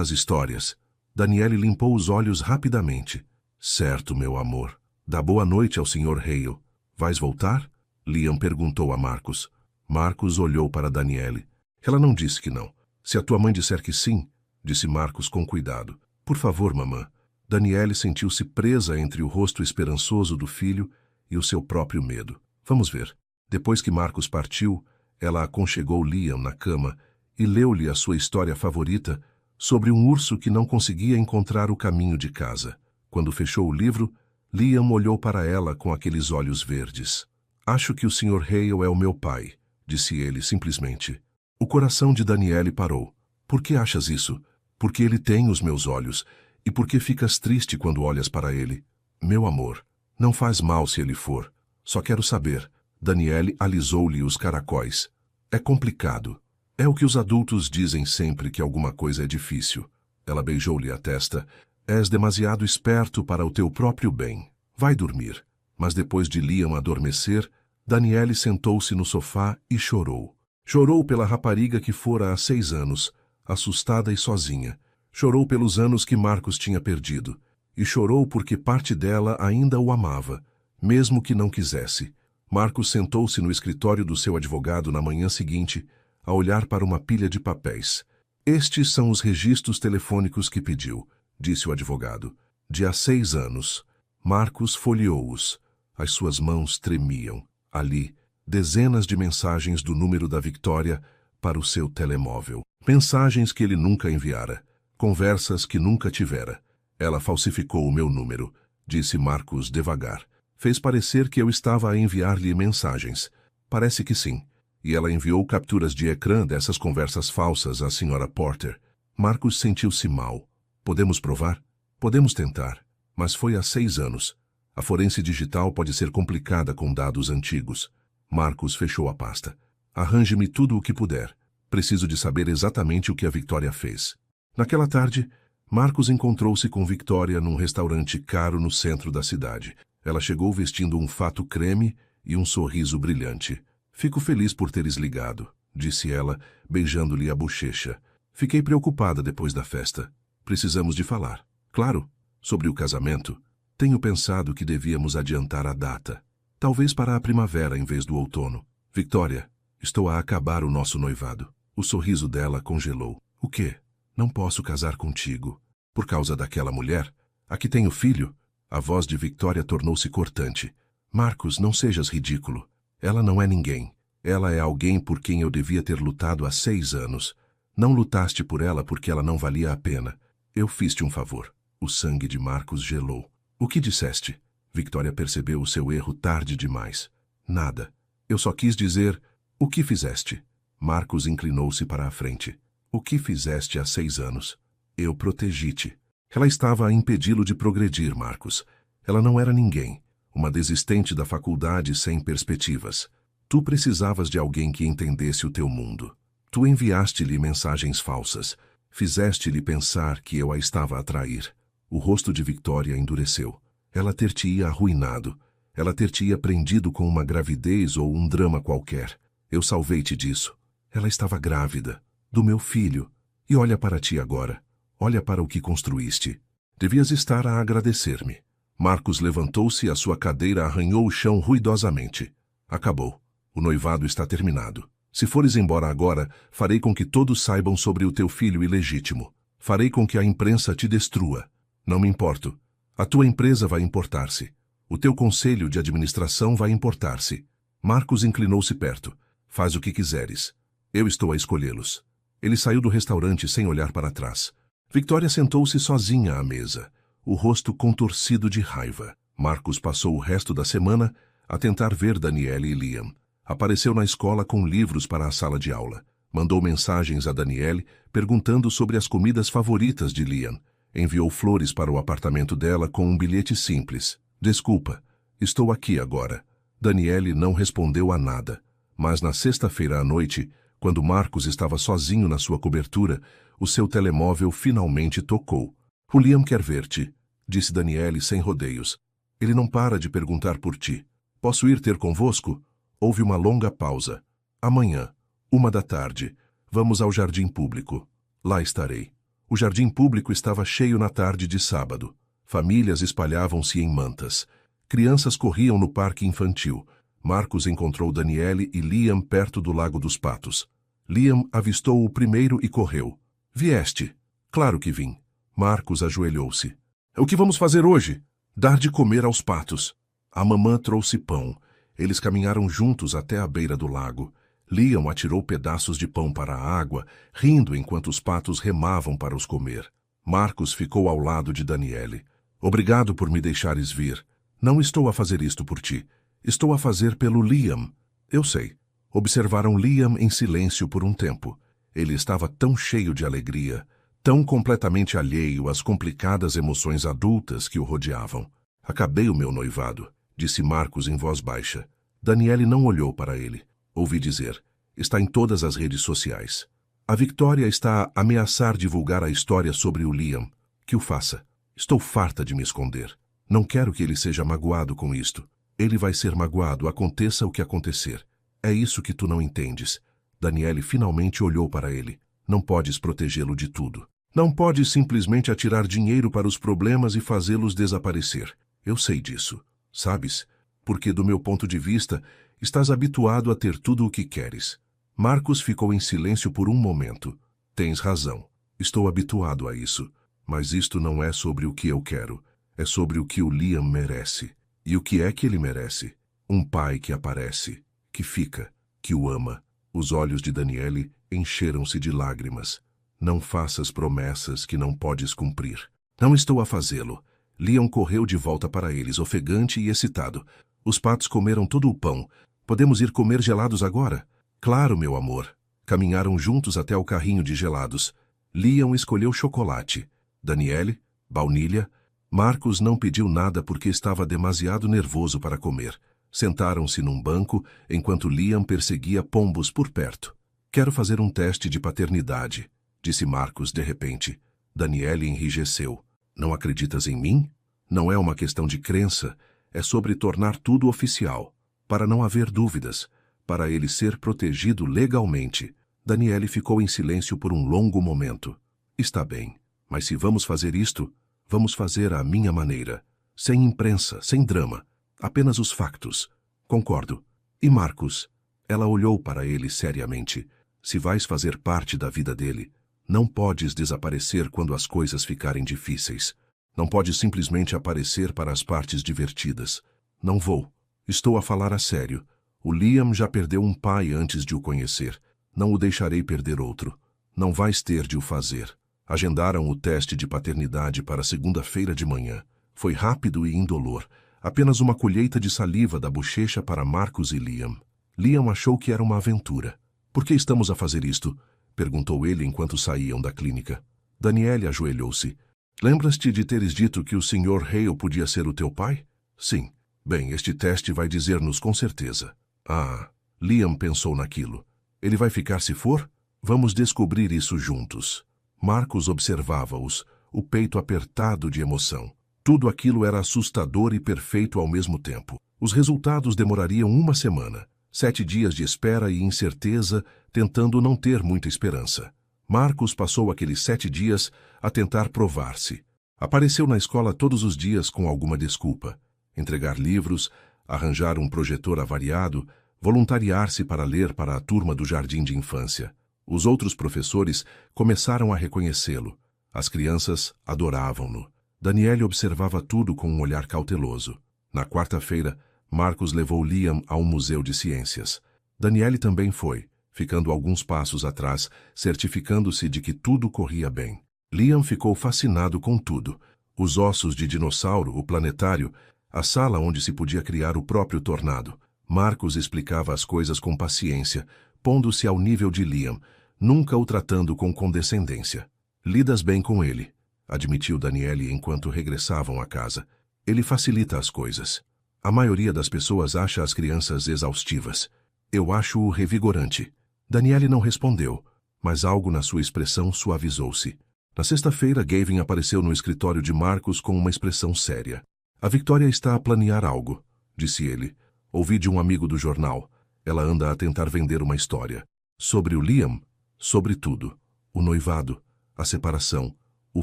as histórias. Daniele limpou os olhos rapidamente. Certo, meu amor. Dá boa noite ao Sr. Hale. Vais voltar? Liam perguntou a Marcos. Marcos olhou para Daniele. Ela não disse que não. Se a tua mãe disser que sim, disse Marcos com cuidado. Por favor, mamã. Daniele sentiu-se presa entre o rosto esperançoso do filho e o seu próprio medo. Vamos ver. Depois que Marcos partiu, ela aconchegou Liam na cama e leu-lhe a sua história favorita sobre um urso que não conseguia encontrar o caminho de casa. Quando fechou o livro, Liam olhou para ela com aqueles olhos verdes. Acho que o Sr. Hale é o meu pai, disse ele simplesmente. O coração de Daniele parou. Por que achas isso? Porque ele tem os meus olhos. E por que ficas triste quando olhas para ele? Meu amor, não faz mal se ele for. Só quero saber. Daniele alisou-lhe os caracóis. É complicado. É o que os adultos dizem sempre que alguma coisa é difícil. Ela beijou-lhe a testa. És demasiado esperto para o teu próprio bem. Vai dormir. Mas depois de Liam adormecer, Daniele sentou-se no sofá e chorou. Chorou pela rapariga que fora há 6 anos, assustada e sozinha. Chorou pelos anos que Marcos tinha perdido. E chorou porque parte dela ainda o amava, mesmo que não quisesse. Marcos sentou-se no escritório do seu advogado na manhã seguinte, a olhar para uma pilha de papéis. Estes são os registros telefônicos que pediu, disse o advogado. De há 6 anos. Marcos folheou-os. As suas mãos tremiam. Ali, dezenas de mensagens do número da Victoria para o seu telemóvel. Mensagens que ele nunca enviara. Conversas que nunca tivera. Ela falsificou o meu número, disse Marcos devagar. Fez parecer que eu estava a enviar-lhe mensagens. Parece que sim. E ela enviou capturas de ecrã dessas conversas falsas à Sra. Porter. Marcos sentiu-se mal. Podemos provar? Podemos tentar. Mas foi há 6 anos. A forense digital pode ser complicada com dados antigos. Marcos fechou a pasta. Arranje-me tudo o que puder. Preciso de saber exatamente o que a Victoria fez. Naquela tarde, Marcos encontrou-se com Victoria num restaurante caro no centro da cidade. Ela chegou vestindo um fato creme e um sorriso brilhante. Fico feliz por teres ligado, disse ela, beijando-lhe a bochecha. Fiquei preocupada depois da festa. Precisamos de falar. Claro, sobre o casamento. Tenho pensado que devíamos adiantar a data. Talvez para a primavera em vez do outono. Victoria, estou a acabar o nosso noivado. O sorriso dela congelou. O quê? Não posso casar contigo. Por causa daquela mulher? A que tenho filho? A voz de Victoria tornou-se cortante. Marcos, não sejas ridículo. Ela não é ninguém. Ela é alguém por quem eu devia ter lutado há 6 anos. Não lutaste por ela porque ela não valia a pena. Eu fiz-te um favor. O sangue de Marcos gelou. O que disseste? Victoria percebeu o seu erro tarde demais. Nada. Eu só quis dizer, o que fizeste? Marcos inclinou-se para a frente. O que fizeste há 6 anos? Eu protegi-te. Ela estava a impedi-lo de progredir, Marcos. Ela não era ninguém. Uma desistente da faculdade sem perspectivas. Tu precisavas de alguém que entendesse o teu mundo. Tu enviaste-lhe mensagens falsas. Fizeste-lhe pensar que eu a estava a trair. O rosto de Victoria endureceu. Ela ter-te-ia arruinado. Ela ter-te-ia prendido com uma gravidez ou um drama qualquer. Eu salvei-te disso. Ela estava grávida, do meu filho. E olha para ti agora. Olha para o que construíste. Devias estar a agradecer-me. Marcos levantou-se e a sua cadeira arranhou o chão ruidosamente. Acabou. O noivado está terminado. Se fores embora agora, farei com que todos saibam sobre o teu filho ilegítimo. Farei com que a imprensa te destrua. Não me importo. A tua empresa vai importar-se. O teu conselho de administração vai importar-se. Marcos inclinou-se perto. Faz o que quiseres. Eu estou a escolhê-los. Ele saiu do restaurante sem olhar para trás. Victoria sentou-se sozinha à mesa, o rosto contorcido de raiva. Marcos passou o resto da semana a tentar ver Danielle e Liam. Apareceu na escola com livros para a sala de aula. Mandou mensagens a Danielle perguntando sobre as comidas favoritas de Liam. Enviou flores para o apartamento dela com um bilhete simples. Desculpa, estou aqui agora. Danielle não respondeu a nada. Mas na sexta-feira à noite, quando Marcos estava sozinho na sua cobertura, o seu telemóvel finalmente tocou. O Liam quer ver-te, disse Danielle sem rodeios. Ele não para de perguntar por ti. Posso ir ter convosco? Houve uma longa pausa. Amanhã, 1 da tarde, vamos ao jardim público. Lá estarei. O jardim público estava cheio na tarde de sábado. Famílias espalhavam-se em mantas. Crianças corriam no parque infantil. Marcos encontrou Danielle e Liam perto do Lago dos Patos. Liam avistou-o primeiro e correu. Vieste? Claro que vim. Marcos ajoelhou-se. O que vamos fazer hoje? Dar de comer aos patos. A mamã trouxe pão. Eles caminharam juntos até a beira do lago. Liam atirou pedaços de pão para a água, rindo enquanto os patos remavam para os comer. Marcos ficou ao lado de Danielle. Obrigado por me deixares vir. Não estou a fazer isto por ti. Estou a fazer pelo Liam. Eu sei. Observaram Liam em silêncio por um tempo. Ele estava tão cheio de alegria, tão completamente alheio às complicadas emoções adultas que o rodeavam. Acabei o meu noivado, disse Marcos em voz baixa. Danielle não olhou para ele. Ouvi dizer, está em todas as redes sociais. A Victoria está a ameaçar divulgar a história sobre o Liam. Que o faça. Estou farta de me esconder. Não quero que ele seja magoado com isto. Ele vai ser magoado, aconteça o que acontecer. É isso que tu não entendes. Danielle finalmente olhou para ele. Não podes protegê-lo de tudo. Não podes simplesmente atirar dinheiro para os problemas e fazê-los desaparecer. Eu sei disso. Sabes? Porque, do meu ponto de vista, estás habituado a ter tudo o que queres. Marcos ficou em silêncio por um momento. Tens razão. Estou habituado a isso. Mas isto não é sobre o que eu quero. É sobre o que o Liam merece. E o que é que ele merece? Um pai que aparece, que fica, que o ama. Os olhos de Danielle encheram-se de lágrimas. Não faças promessas que não podes cumprir. Não estou a fazê-lo. Liam correu de volta para eles, ofegante e excitado. Os patos comeram todo o pão. Podemos ir comer gelados agora? Claro, meu amor. Caminharam juntos até o carrinho de gelados. Liam escolheu chocolate. Danielle, baunilha. Marcos não pediu nada porque estava demasiado nervoso para comer. Sentaram-se num banco enquanto Liam perseguia pombos por perto. Quero fazer um teste de paternidade, disse Marcos de repente. Danielle enrijeceu. Não acreditas em mim? Não é uma questão de crença, é sobre tornar tudo oficial, para não haver dúvidas, para ele ser protegido legalmente. Danielle ficou em silêncio por um longo momento. Está bem, mas se vamos fazer isto, vamos fazer à minha maneira, sem imprensa, sem drama, apenas os factos. Concordo. E Marcos? Ela olhou para ele seriamente. Se vais fazer parte da vida dele, não podes desaparecer quando as coisas ficarem difíceis. Não podes simplesmente aparecer para as partes divertidas. Não vou. Estou a falar a sério. O Liam já perdeu um pai antes de o conhecer. Não o deixarei perder outro. Não vais ter de o fazer. Agendaram o teste de paternidade para segunda-feira de manhã. Foi rápido e indolor. Apenas uma colheita de saliva da bochecha para Marcos e Liam. Liam achou que era uma aventura. Por que estamos a fazer isto? Perguntou ele enquanto saíam da clínica. Danielle ajoelhou-se. Lembras-te de teres dito que o Sr. Hale podia ser o teu pai? Sim. Bem, este teste vai dizer-nos com certeza. Ah, Liam pensou naquilo. Ele vai ficar se for? Vamos descobrir isso juntos. Marcos observava-os, o peito apertado de emoção. Tudo aquilo era assustador e perfeito ao mesmo tempo. Os resultados demorariam uma semana, 7 dias de espera e incerteza, tentando não ter muita esperança. Marcos passou aqueles 7 dias a tentar provar-se. Apareceu na escola todos os dias com alguma desculpa. Entregar livros, arranjar um projetor avariado, voluntariar-se para ler para a turma do jardim de infância. Os outros professores começaram a reconhecê-lo. As crianças adoravam-no. Daniele observava tudo com um olhar cauteloso. Na quarta-feira, Marcos levou Liam ao Museu de Ciências. Daniele também foi, ficando alguns passos atrás, certificando-se de que tudo corria bem. Liam ficou fascinado com tudo. Os ossos de dinossauro, o planetário, a sala onde se podia criar o próprio tornado. Marcos explicava as coisas com paciência, pondo-se ao nível de Liam, nunca o tratando com condescendência. Lidas bem com ele, admitiu Daniele enquanto regressavam à casa. Ele facilita as coisas. A maioria das pessoas acha as crianças exaustivas. Eu acho-o revigorante. Daniele não respondeu, mas algo na sua expressão suavizou-se. Na sexta-feira, Gavin apareceu no escritório de Marcos com uma expressão séria. A Victoria está a planear algo, disse ele. Ouvi de um amigo do jornal. Ela anda a tentar vender uma história. Sobre o Liam, sobre tudo. O noivado, a separação, o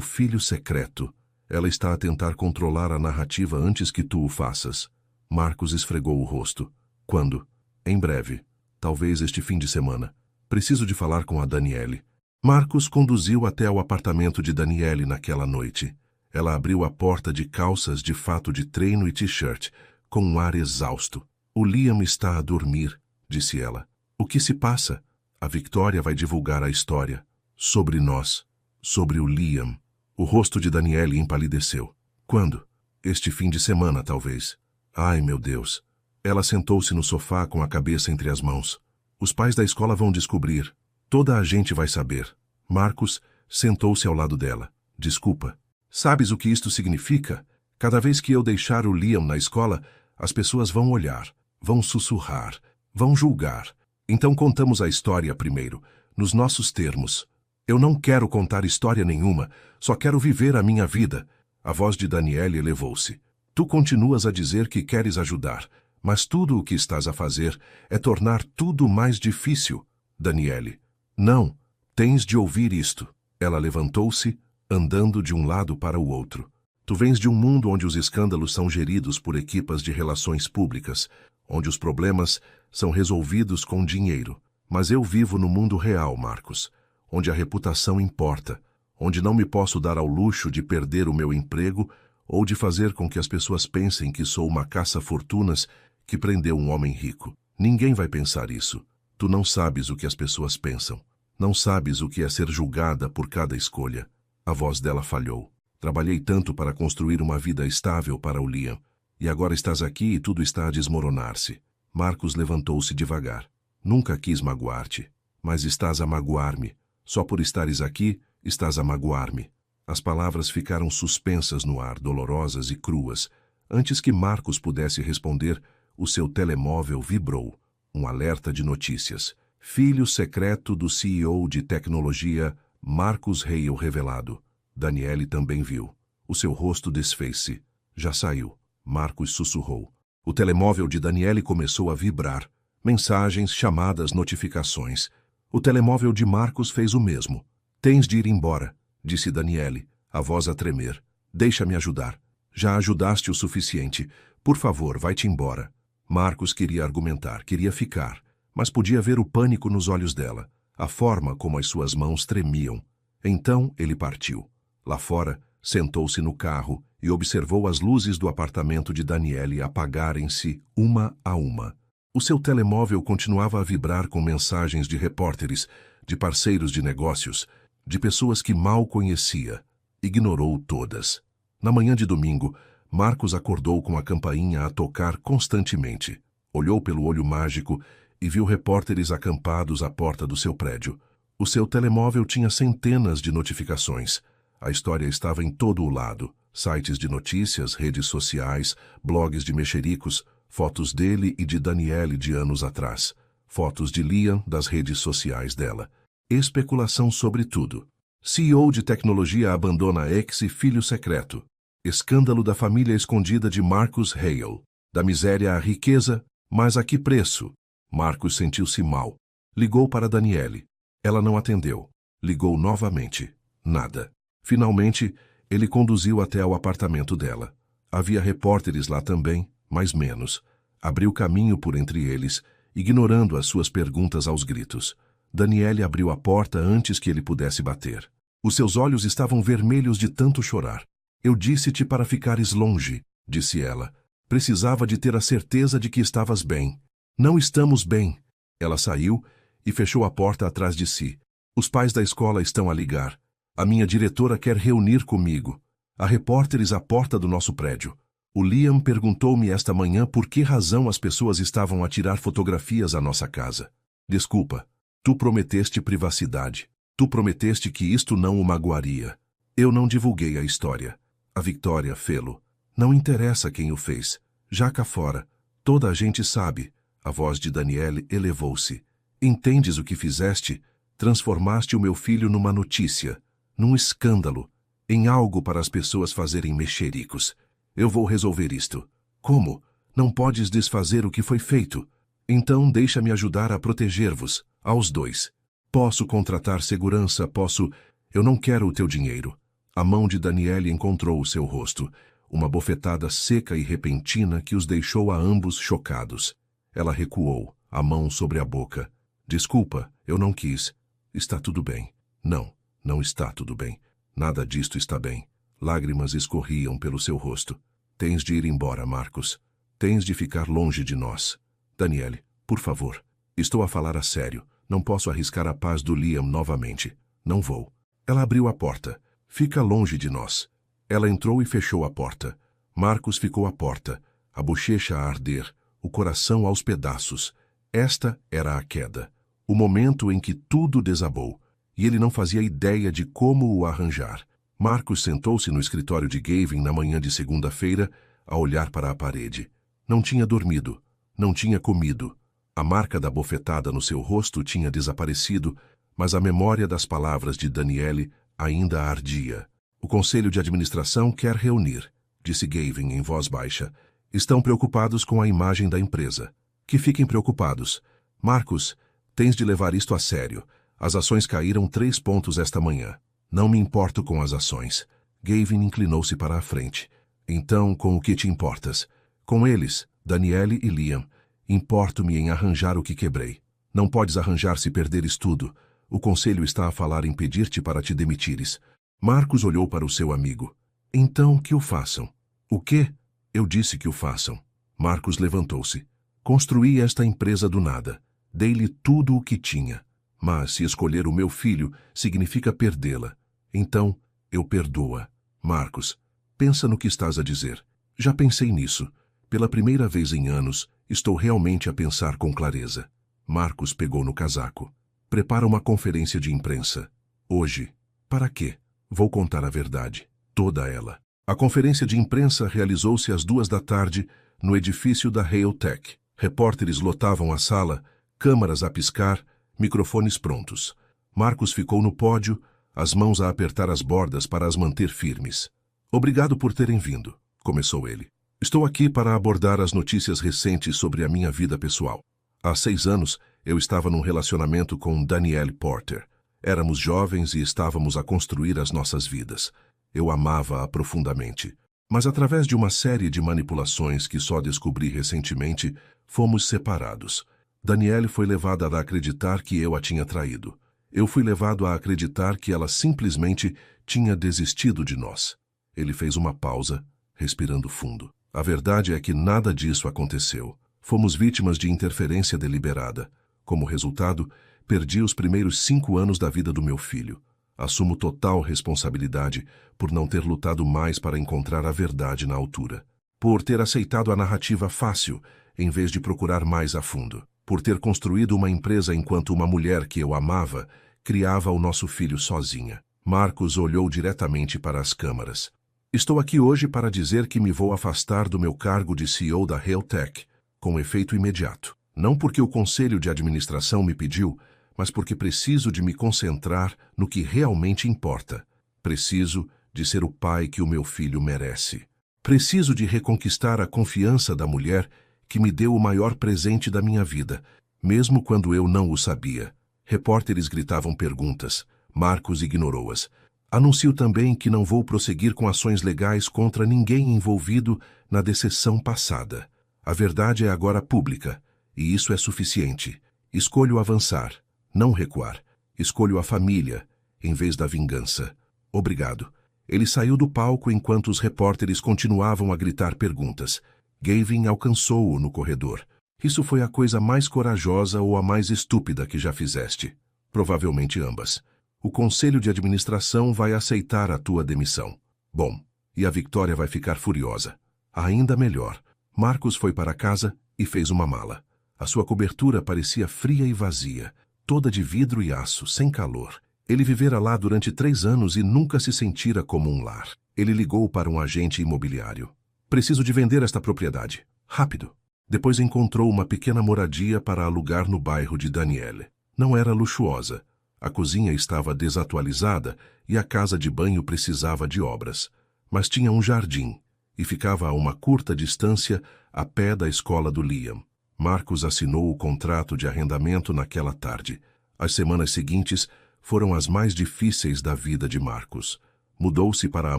filho secreto. Ela está a tentar controlar a narrativa antes que tu o faças. Marcos esfregou o rosto. Quando? Em breve. Talvez este fim de semana. Preciso de falar com a Daniele. Marcos conduziu até ao apartamento de Daniele naquela noite. Ela abriu a porta de calças de fato de treino e t-shirt, com um ar exausto. O Liam está a dormir, disse ela. O que se passa? A Victoria vai divulgar a história. Sobre nós. Sobre o Liam. O rosto de Daniele empalideceu. Quando? Este fim de semana, talvez. Ai, meu Deus. Ela sentou-se no sofá com a cabeça entre as mãos. Os pais da escola vão descobrir. Toda a gente vai saber. Marcos sentou-se ao lado dela. Desculpa. Sabes o que isto significa? Cada vez que eu deixar o Liam na escola, as pessoas vão olhar, vão sussurrar, vão julgar. Então contamos a história primeiro, nos nossos termos. Eu não quero contar história nenhuma, só quero viver a minha vida. A voz de Daniele elevou-se. Tu continuas a dizer que queres ajudar, mas tudo o que estás a fazer é tornar tudo mais difícil. Daniele. Não, tens de ouvir isto. Ela levantou-se, andando de um lado para o outro. Tu vens de um mundo onde os escândalos são geridos por equipas de relações públicas, onde os problemas são resolvidos com dinheiro. Mas eu vivo no mundo real, Marcos, onde a reputação importa, onde não me posso dar ao luxo de perder o meu emprego ou de fazer com que as pessoas pensem que sou uma caça-fortunas que prendeu um homem rico. Ninguém vai pensar isso. Tu não sabes o que as pessoas pensam. Não sabes o que é ser julgada por cada escolha. A voz dela falhou. Trabalhei tanto para construir uma vida estável para o Liam. E agora estás aqui e tudo está a desmoronar-se. Marcos levantou-se devagar. Nunca quis magoar-te, mas estás a magoar-me. Só por estares aqui, estás a magoar-me. As palavras ficaram suspensas no ar, dolorosas e cruas. Antes que Marcos pudesse responder, o seu telemóvel vibrou. Um alerta de notícias. Filho secreto do CEO de tecnologia, Marcos Hale revelado. Daniele também viu. O seu rosto desfez-se. Já saiu. Marcos sussurrou. O telemóvel de Daniele começou a vibrar. Mensagens, chamadas, notificações. O telemóvel de Marcos fez o mesmo. Tens de ir embora, disse Daniele, a voz a tremer. Deixa-me ajudar. Já ajudaste o suficiente. Por favor, vai-te embora. Marcos queria argumentar, queria ficar, mas podia ver o pânico nos olhos dela, a forma como as suas mãos tremiam. Então ele partiu. Lá fora, sentou-se no carro e observou as luzes do apartamento de Daniele apagarem-se uma a uma. O seu telemóvel continuava a vibrar com mensagens de repórteres, de parceiros de negócios, de pessoas que mal conhecia. Ignorou todas. Na manhã de domingo, Marcos acordou com a campainha a tocar constantemente. Olhou pelo olho mágico e viu repórteres acampados à porta do seu prédio. O seu telemóvel tinha centenas de notificações. A história estava em todo o lado. Sites de notícias, redes sociais, blogs de mexericos, fotos dele e de Daniele de anos atrás. Fotos de Liam das redes sociais dela. Especulação sobre tudo. CEO de tecnologia abandona ex e filho secreto. Escândalo da família escondida de Marcos Hale. Da miséria à riqueza, mas a que preço? Marcos sentiu-se mal. Ligou para Daniele. Ela não atendeu. Ligou novamente. Nada. Finalmente, ele conduziu até ao apartamento dela. Havia repórteres lá também, mas menos. Abriu caminho por entre eles, ignorando as suas perguntas aos gritos. Daniele abriu a porta antes que ele pudesse bater. Os seus olhos estavam vermelhos de tanto chorar. Eu disse-te para ficares longe, disse ela. Precisava de ter a certeza de que estavas bem. Não estamos bem. Ela saiu e fechou a porta atrás de si. Os pais da escola estão a ligar. A minha diretora quer reunir comigo. Há repórteres à porta do nosso prédio. O Liam perguntou-me esta manhã por que razão as pessoas estavam a tirar fotografias à nossa casa. Desculpa. Tu prometeste privacidade. Tu prometeste que isto não o magoaria. Eu não divulguei a história. A Victoria fê-lo. Não interessa quem o fez. Já cá fora. Toda a gente sabe. A voz de Daniele elevou-se. Entendes o que fizeste? Transformaste o meu filho numa notícia, num escândalo, em algo para as pessoas fazerem mexericos. Eu vou resolver isto. Como? Não podes desfazer o que foi feito. Então deixa-me ajudar a proteger-vos, aos dois. Posso contratar segurança, posso... Eu não quero o teu dinheiro. A mão de Daniele encontrou o seu rosto, uma bofetada seca e repentina que os deixou a ambos chocados. Ela recuou, a mão sobre a boca. Desculpa, eu não quis. Está tudo bem. Não, não está tudo bem. Nada disto está bem. Lágrimas escorriam pelo seu rosto. Tens de ir embora, Marcos. Tens de ficar longe de nós. Daniele, por favor. Estou a falar a sério. Não posso arriscar a paz do Liam novamente. Não vou. Ela abriu a porta. Fica longe de nós. Ela entrou e fechou a porta. Marcos ficou à porta, a bochecha a arder, o coração aos pedaços. Esta era a queda. O momento em que tudo desabou, e ele não fazia ideia de como o arranjar. Marcos sentou-se no escritório de Gavin na manhã de segunda-feira, a olhar para a parede. Não tinha dormido, não tinha comido. A marca da bofetada no seu rosto tinha desaparecido, mas a memória das palavras de Daniele ainda ardia. O conselho de administração quer reunir, disse Gavin em voz baixa. Estão preocupados com a imagem da empresa. Que fiquem preocupados. Marcos, tens de levar isto a sério. As ações caíram 3 pontos esta manhã. Não me importo com as ações. Gavin inclinou-se para a frente. Então, com o que te importas? Com eles, Daniele e Liam. Importo-me em arranjar o que quebrei. Não podes arranjar se perderes tudo. O conselho está a falar em pedir-te para te demitires. Marcos olhou para o seu amigo. Então, que o façam. O quê? Eu disse que o façam. Marcos levantou-se. Construí esta empresa do nada. Dei-lhe tudo o que tinha. Mas se escolher o meu filho, significa perdê-la. Então, eu perdoo-a. Marcos, pensa no que estás a dizer. Já pensei nisso. Pela primeira vez em anos, estou realmente a pensar com clareza. Marcos pegou no casaco. Prepara uma conferência de imprensa. Hoje. Para quê? Vou contar a verdade. Toda ela. A conferência de imprensa realizou-se às 14h, no edifício da Realtech. Repórteres lotavam a sala, câmaras a piscar, microfones prontos. Marcos ficou no pódio, as mãos a apertar as bordas para as manter firmes. Obrigado por terem vindo, começou ele. Estou aqui para abordar as notícias recentes sobre a minha vida pessoal. Há 6 anos, eu estava num relacionamento com Daniele Porter. Éramos jovens e estávamos a construir as nossas vidas. Eu amava-a profundamente. Mas através de uma série de manipulações que só descobri recentemente, fomos separados. Daniele foi levada a acreditar que eu a tinha traído. Eu fui levado a acreditar que ela simplesmente tinha desistido de nós. Ele fez uma pausa, respirando fundo. A verdade é que nada disso aconteceu. Fomos vítimas de interferência deliberada. Como resultado, perdi os primeiros 5 anos da vida do meu filho. Assumo total responsabilidade por não ter lutado mais para encontrar a verdade na altura. Por ter aceitado a narrativa fácil, em vez de procurar mais a fundo. Por ter construído uma empresa enquanto uma mulher que eu amava criava o nosso filho sozinha. Marcos olhou diretamente para as câmaras. Estou aqui hoje para dizer que me vou afastar do meu cargo de CEO da Realtech, com efeito imediato. Não porque o conselho de administração me pediu, mas porque preciso de me concentrar no que realmente importa. Preciso de ser o pai que o meu filho merece. Preciso de reconquistar a confiança da mulher que me deu o maior presente da minha vida, mesmo quando eu não o sabia. Repórteres gritavam perguntas. Marcos ignorou-as. Anuncio também que não vou prosseguir com ações legais contra ninguém envolvido na decepção passada. A verdade é agora pública, e isso é suficiente. Escolho avançar, não recuar. Escolho a família, em vez da vingança. Obrigado. Ele saiu do palco enquanto os repórteres continuavam a gritar perguntas. Gavin alcançou-o no corredor. Isso foi a coisa mais corajosa ou a mais estúpida que já fizeste. Provavelmente ambas. O conselho de administração vai aceitar a tua demissão. Bom, e a Victoria vai ficar furiosa. Ainda melhor. Marcos foi para casa e fez uma mala. A sua cobertura parecia fria e vazia, toda de vidro e aço, sem calor. Ele vivera lá durante 3 anos e nunca se sentira como um lar. Ele ligou para um agente imobiliário. Preciso de vender esta propriedade. Rápido. Depois encontrou uma pequena moradia para alugar no bairro de Danielle. Não era luxuosa. A cozinha estava desatualizada e a casa de banho precisava de obras. Mas tinha um jardim e ficava a uma curta distância a pé da escola do Liam. Marcos assinou o contrato de arrendamento naquela tarde. As semanas seguintes foram as mais difíceis da vida de Marcos. Mudou-se para a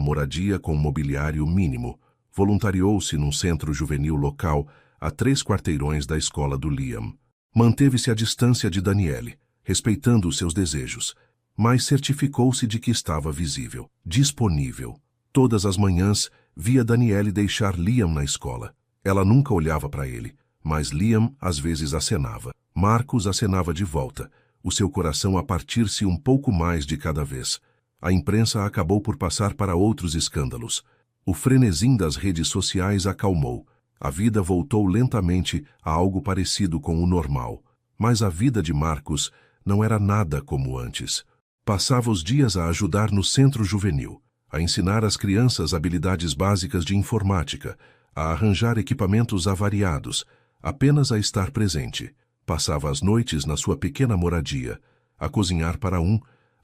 moradia com mobiliário mínimo. Voluntariou-se num centro juvenil local a 3 quarteirões da escola do Liam. Manteve-se à distância de Danielle, respeitando os seus desejos, mas certificou-se de que estava visível, disponível. Todas as manhãs, via Danielle deixar Liam na escola. Ela nunca olhava para ele, mas Liam às vezes acenava. Marcos acenava de volta, o seu coração a partir-se um pouco mais de cada vez. A imprensa acabou por passar para outros escândalos. O frenesim das redes sociais acalmou. A vida voltou lentamente a algo parecido com o normal. Mas a vida de Marcos não era nada como antes. Passava os dias a ajudar no centro juvenil, a ensinar às crianças habilidades básicas de informática, a arranjar equipamentos avariados, apenas a estar presente. Passava as noites na sua pequena moradia, a cozinhar para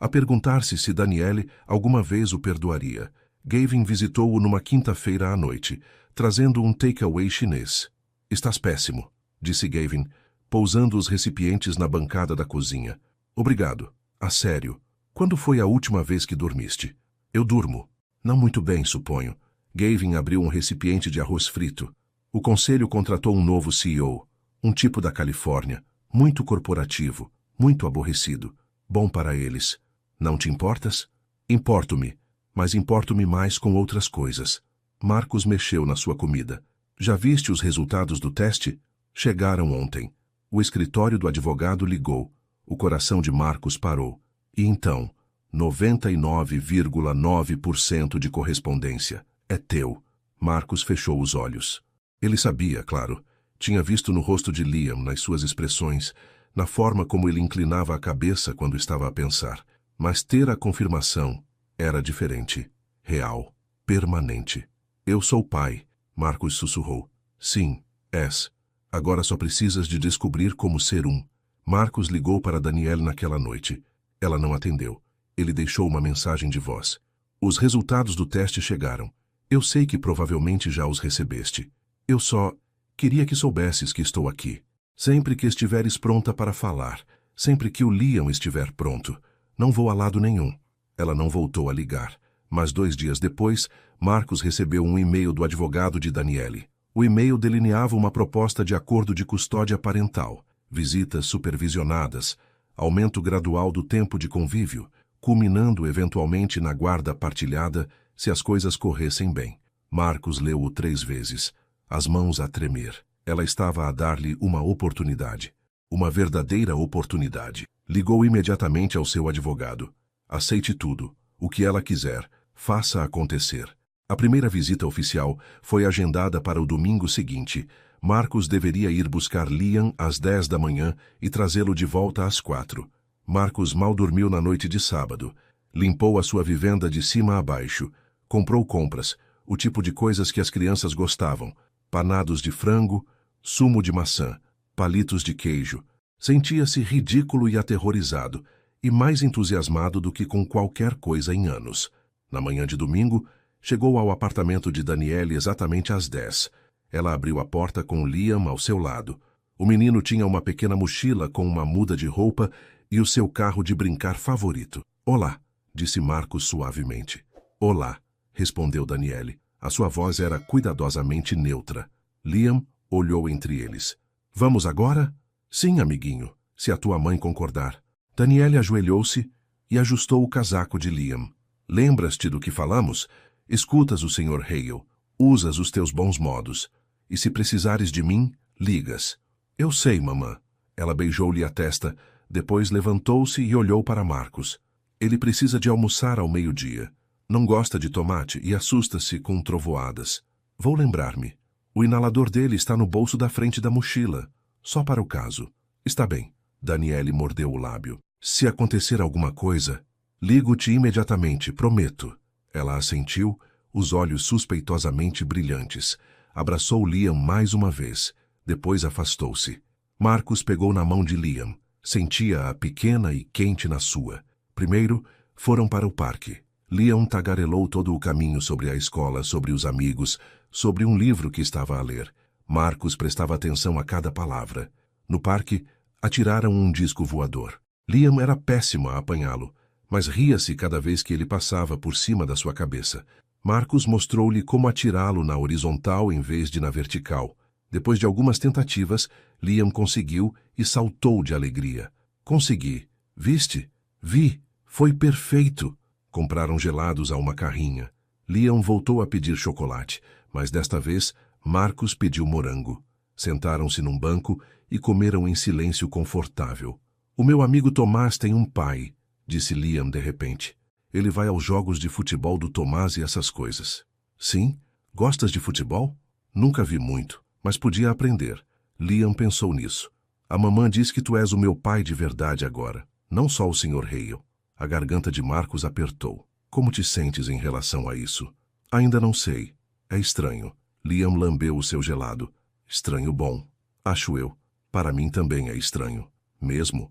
a perguntar-se se Danielle alguma vez o perdoaria. Gavin visitou-o numa quinta-feira à noite, trazendo um takeaway chinês. Estás péssimo, disse Gavin, pousando os recipientes na bancada da cozinha. Obrigado. A sério. Quando foi a última vez que dormiste? Eu durmo. Não muito bem, suponho. Gavin abriu um recipiente de arroz frito. O conselho contratou um novo CEO, um tipo da Califórnia, muito corporativo, muito aborrecido. Bom para eles. Não te importas? Importo-me, mas importo-me mais com outras coisas. Marcos mexeu na sua comida. Já viste os resultados do teste? Chegaram ontem. O escritório do advogado ligou. O coração de Marcos parou. E então, 99,9% de correspondência. É teu. Marcos fechou os olhos. Ele sabia, claro. Tinha visto no rosto de Liam, nas suas expressões, na forma como ele inclinava a cabeça quando estava a pensar. Mas ter a confirmação era diferente. Real. Permanente. Eu sou pai, Marcos sussurrou. Sim, és. Agora só precisas de descobrir como ser um. Marcos ligou para Danielle naquela noite. Ela não atendeu. Ele deixou uma mensagem de voz. Os resultados do teste chegaram. Eu sei que provavelmente já os recebeste. Eu só queria que soubesses que estou aqui. Sempre que estiveres pronta para falar, sempre que o Liam estiver pronto, não vou a lado nenhum. Ela não voltou a ligar. Mas 2 dias depois, Marcos recebeu um e-mail do advogado de Danielle. O e-mail delineava uma proposta de acordo de custódia parental, visitas supervisionadas, aumento gradual do tempo de convívio, culminando eventualmente na guarda partilhada se as coisas corressem bem. Marcos leu-o 3 vezes, as mãos a tremer. Ela estava a dar-lhe uma oportunidade. Uma verdadeira oportunidade. Ligou imediatamente ao seu advogado. Aceite tudo, o que ela quiser, faça acontecer. A primeira visita oficial foi agendada para o domingo seguinte. Marcos deveria ir buscar Liam às 10 da manhã e trazê-lo de volta às 4. Marcos mal dormiu na noite de sábado. Limpou a sua vivenda de cima a baixo. Comprou compras, o tipo de coisas que as crianças gostavam. Panados de frango, sumo de maçã, palitos de queijo. Sentia-se ridículo e aterrorizado, e mais entusiasmado do que com qualquer coisa em anos. Na manhã de domingo, Chegou ao apartamento de Daniele exatamente às 10. Ela abriu a porta com Liam ao seu lado. O menino tinha uma pequena mochila com uma muda de roupa e o seu carro de brincar favorito. Olá, disse Marcos suavemente. Olá, respondeu Daniele. A sua voz era cuidadosamente neutra. Liam olhou entre eles. Vamos agora? Sim, amiguinho, se a tua mãe concordar. Daniele ajoelhou-se e ajustou o casaco de Liam. Lembras-te do que falamos? Escutas o Sr. Hale. Usas os teus bons modos. E se precisares de mim, ligas. Eu sei, mamã. Ela beijou-lhe a testa, depois levantou-se e olhou para Marcos. Ele precisa de almoçar ao meio-dia. Não gosta de tomate e assusta-se com trovoadas. Vou lembrar-me. O inalador dele está no bolso da frente da mochila. Só para o caso. Está bem. Daniele mordeu o lábio. Se acontecer alguma coisa, ligo-te imediatamente, prometo. Ela assentiu, os olhos suspeitosamente brilhantes. Abraçou Liam mais uma vez. Depois afastou-se. Marcos pegou na mão de Liam. Sentia-a pequena e quente na sua. Primeiro, foram para o parque. Liam tagarelou todo o caminho sobre a escola, sobre os amigos, sobre um livro que estava a ler. Marcos prestava atenção a cada palavra. No parque, atiraram um disco voador. Liam era péssimo a apanhá-lo, mas ria-se cada vez que ele passava por cima da sua cabeça. Marcos mostrou-lhe como atirá-lo na horizontal em vez de na vertical. Depois de algumas tentativas, Liam conseguiu e saltou de alegria. Consegui. Viste? Vi. Foi perfeito. Compraram gelados a uma carrinha. Liam voltou a pedir chocolate, mas desta vez Marcos pediu morango. Sentaram-se num banco e comeram em silêncio confortável. O meu amigo Tomás tem um pai, disse Liam de repente. Ele vai aos jogos de futebol do Tomás e essas coisas. Sim? Gostas de futebol? Nunca vi muito, mas podia aprender. Liam pensou nisso. A mamã diz que tu és o meu pai de verdade agora, não só o Sr. Hale. A garganta de Marcos apertou. Como te sentes em relação a isso? Ainda não sei. É estranho. Liam lambeu o seu gelado. Estranho bom. Acho eu. Para mim também é estranho. Mesmo.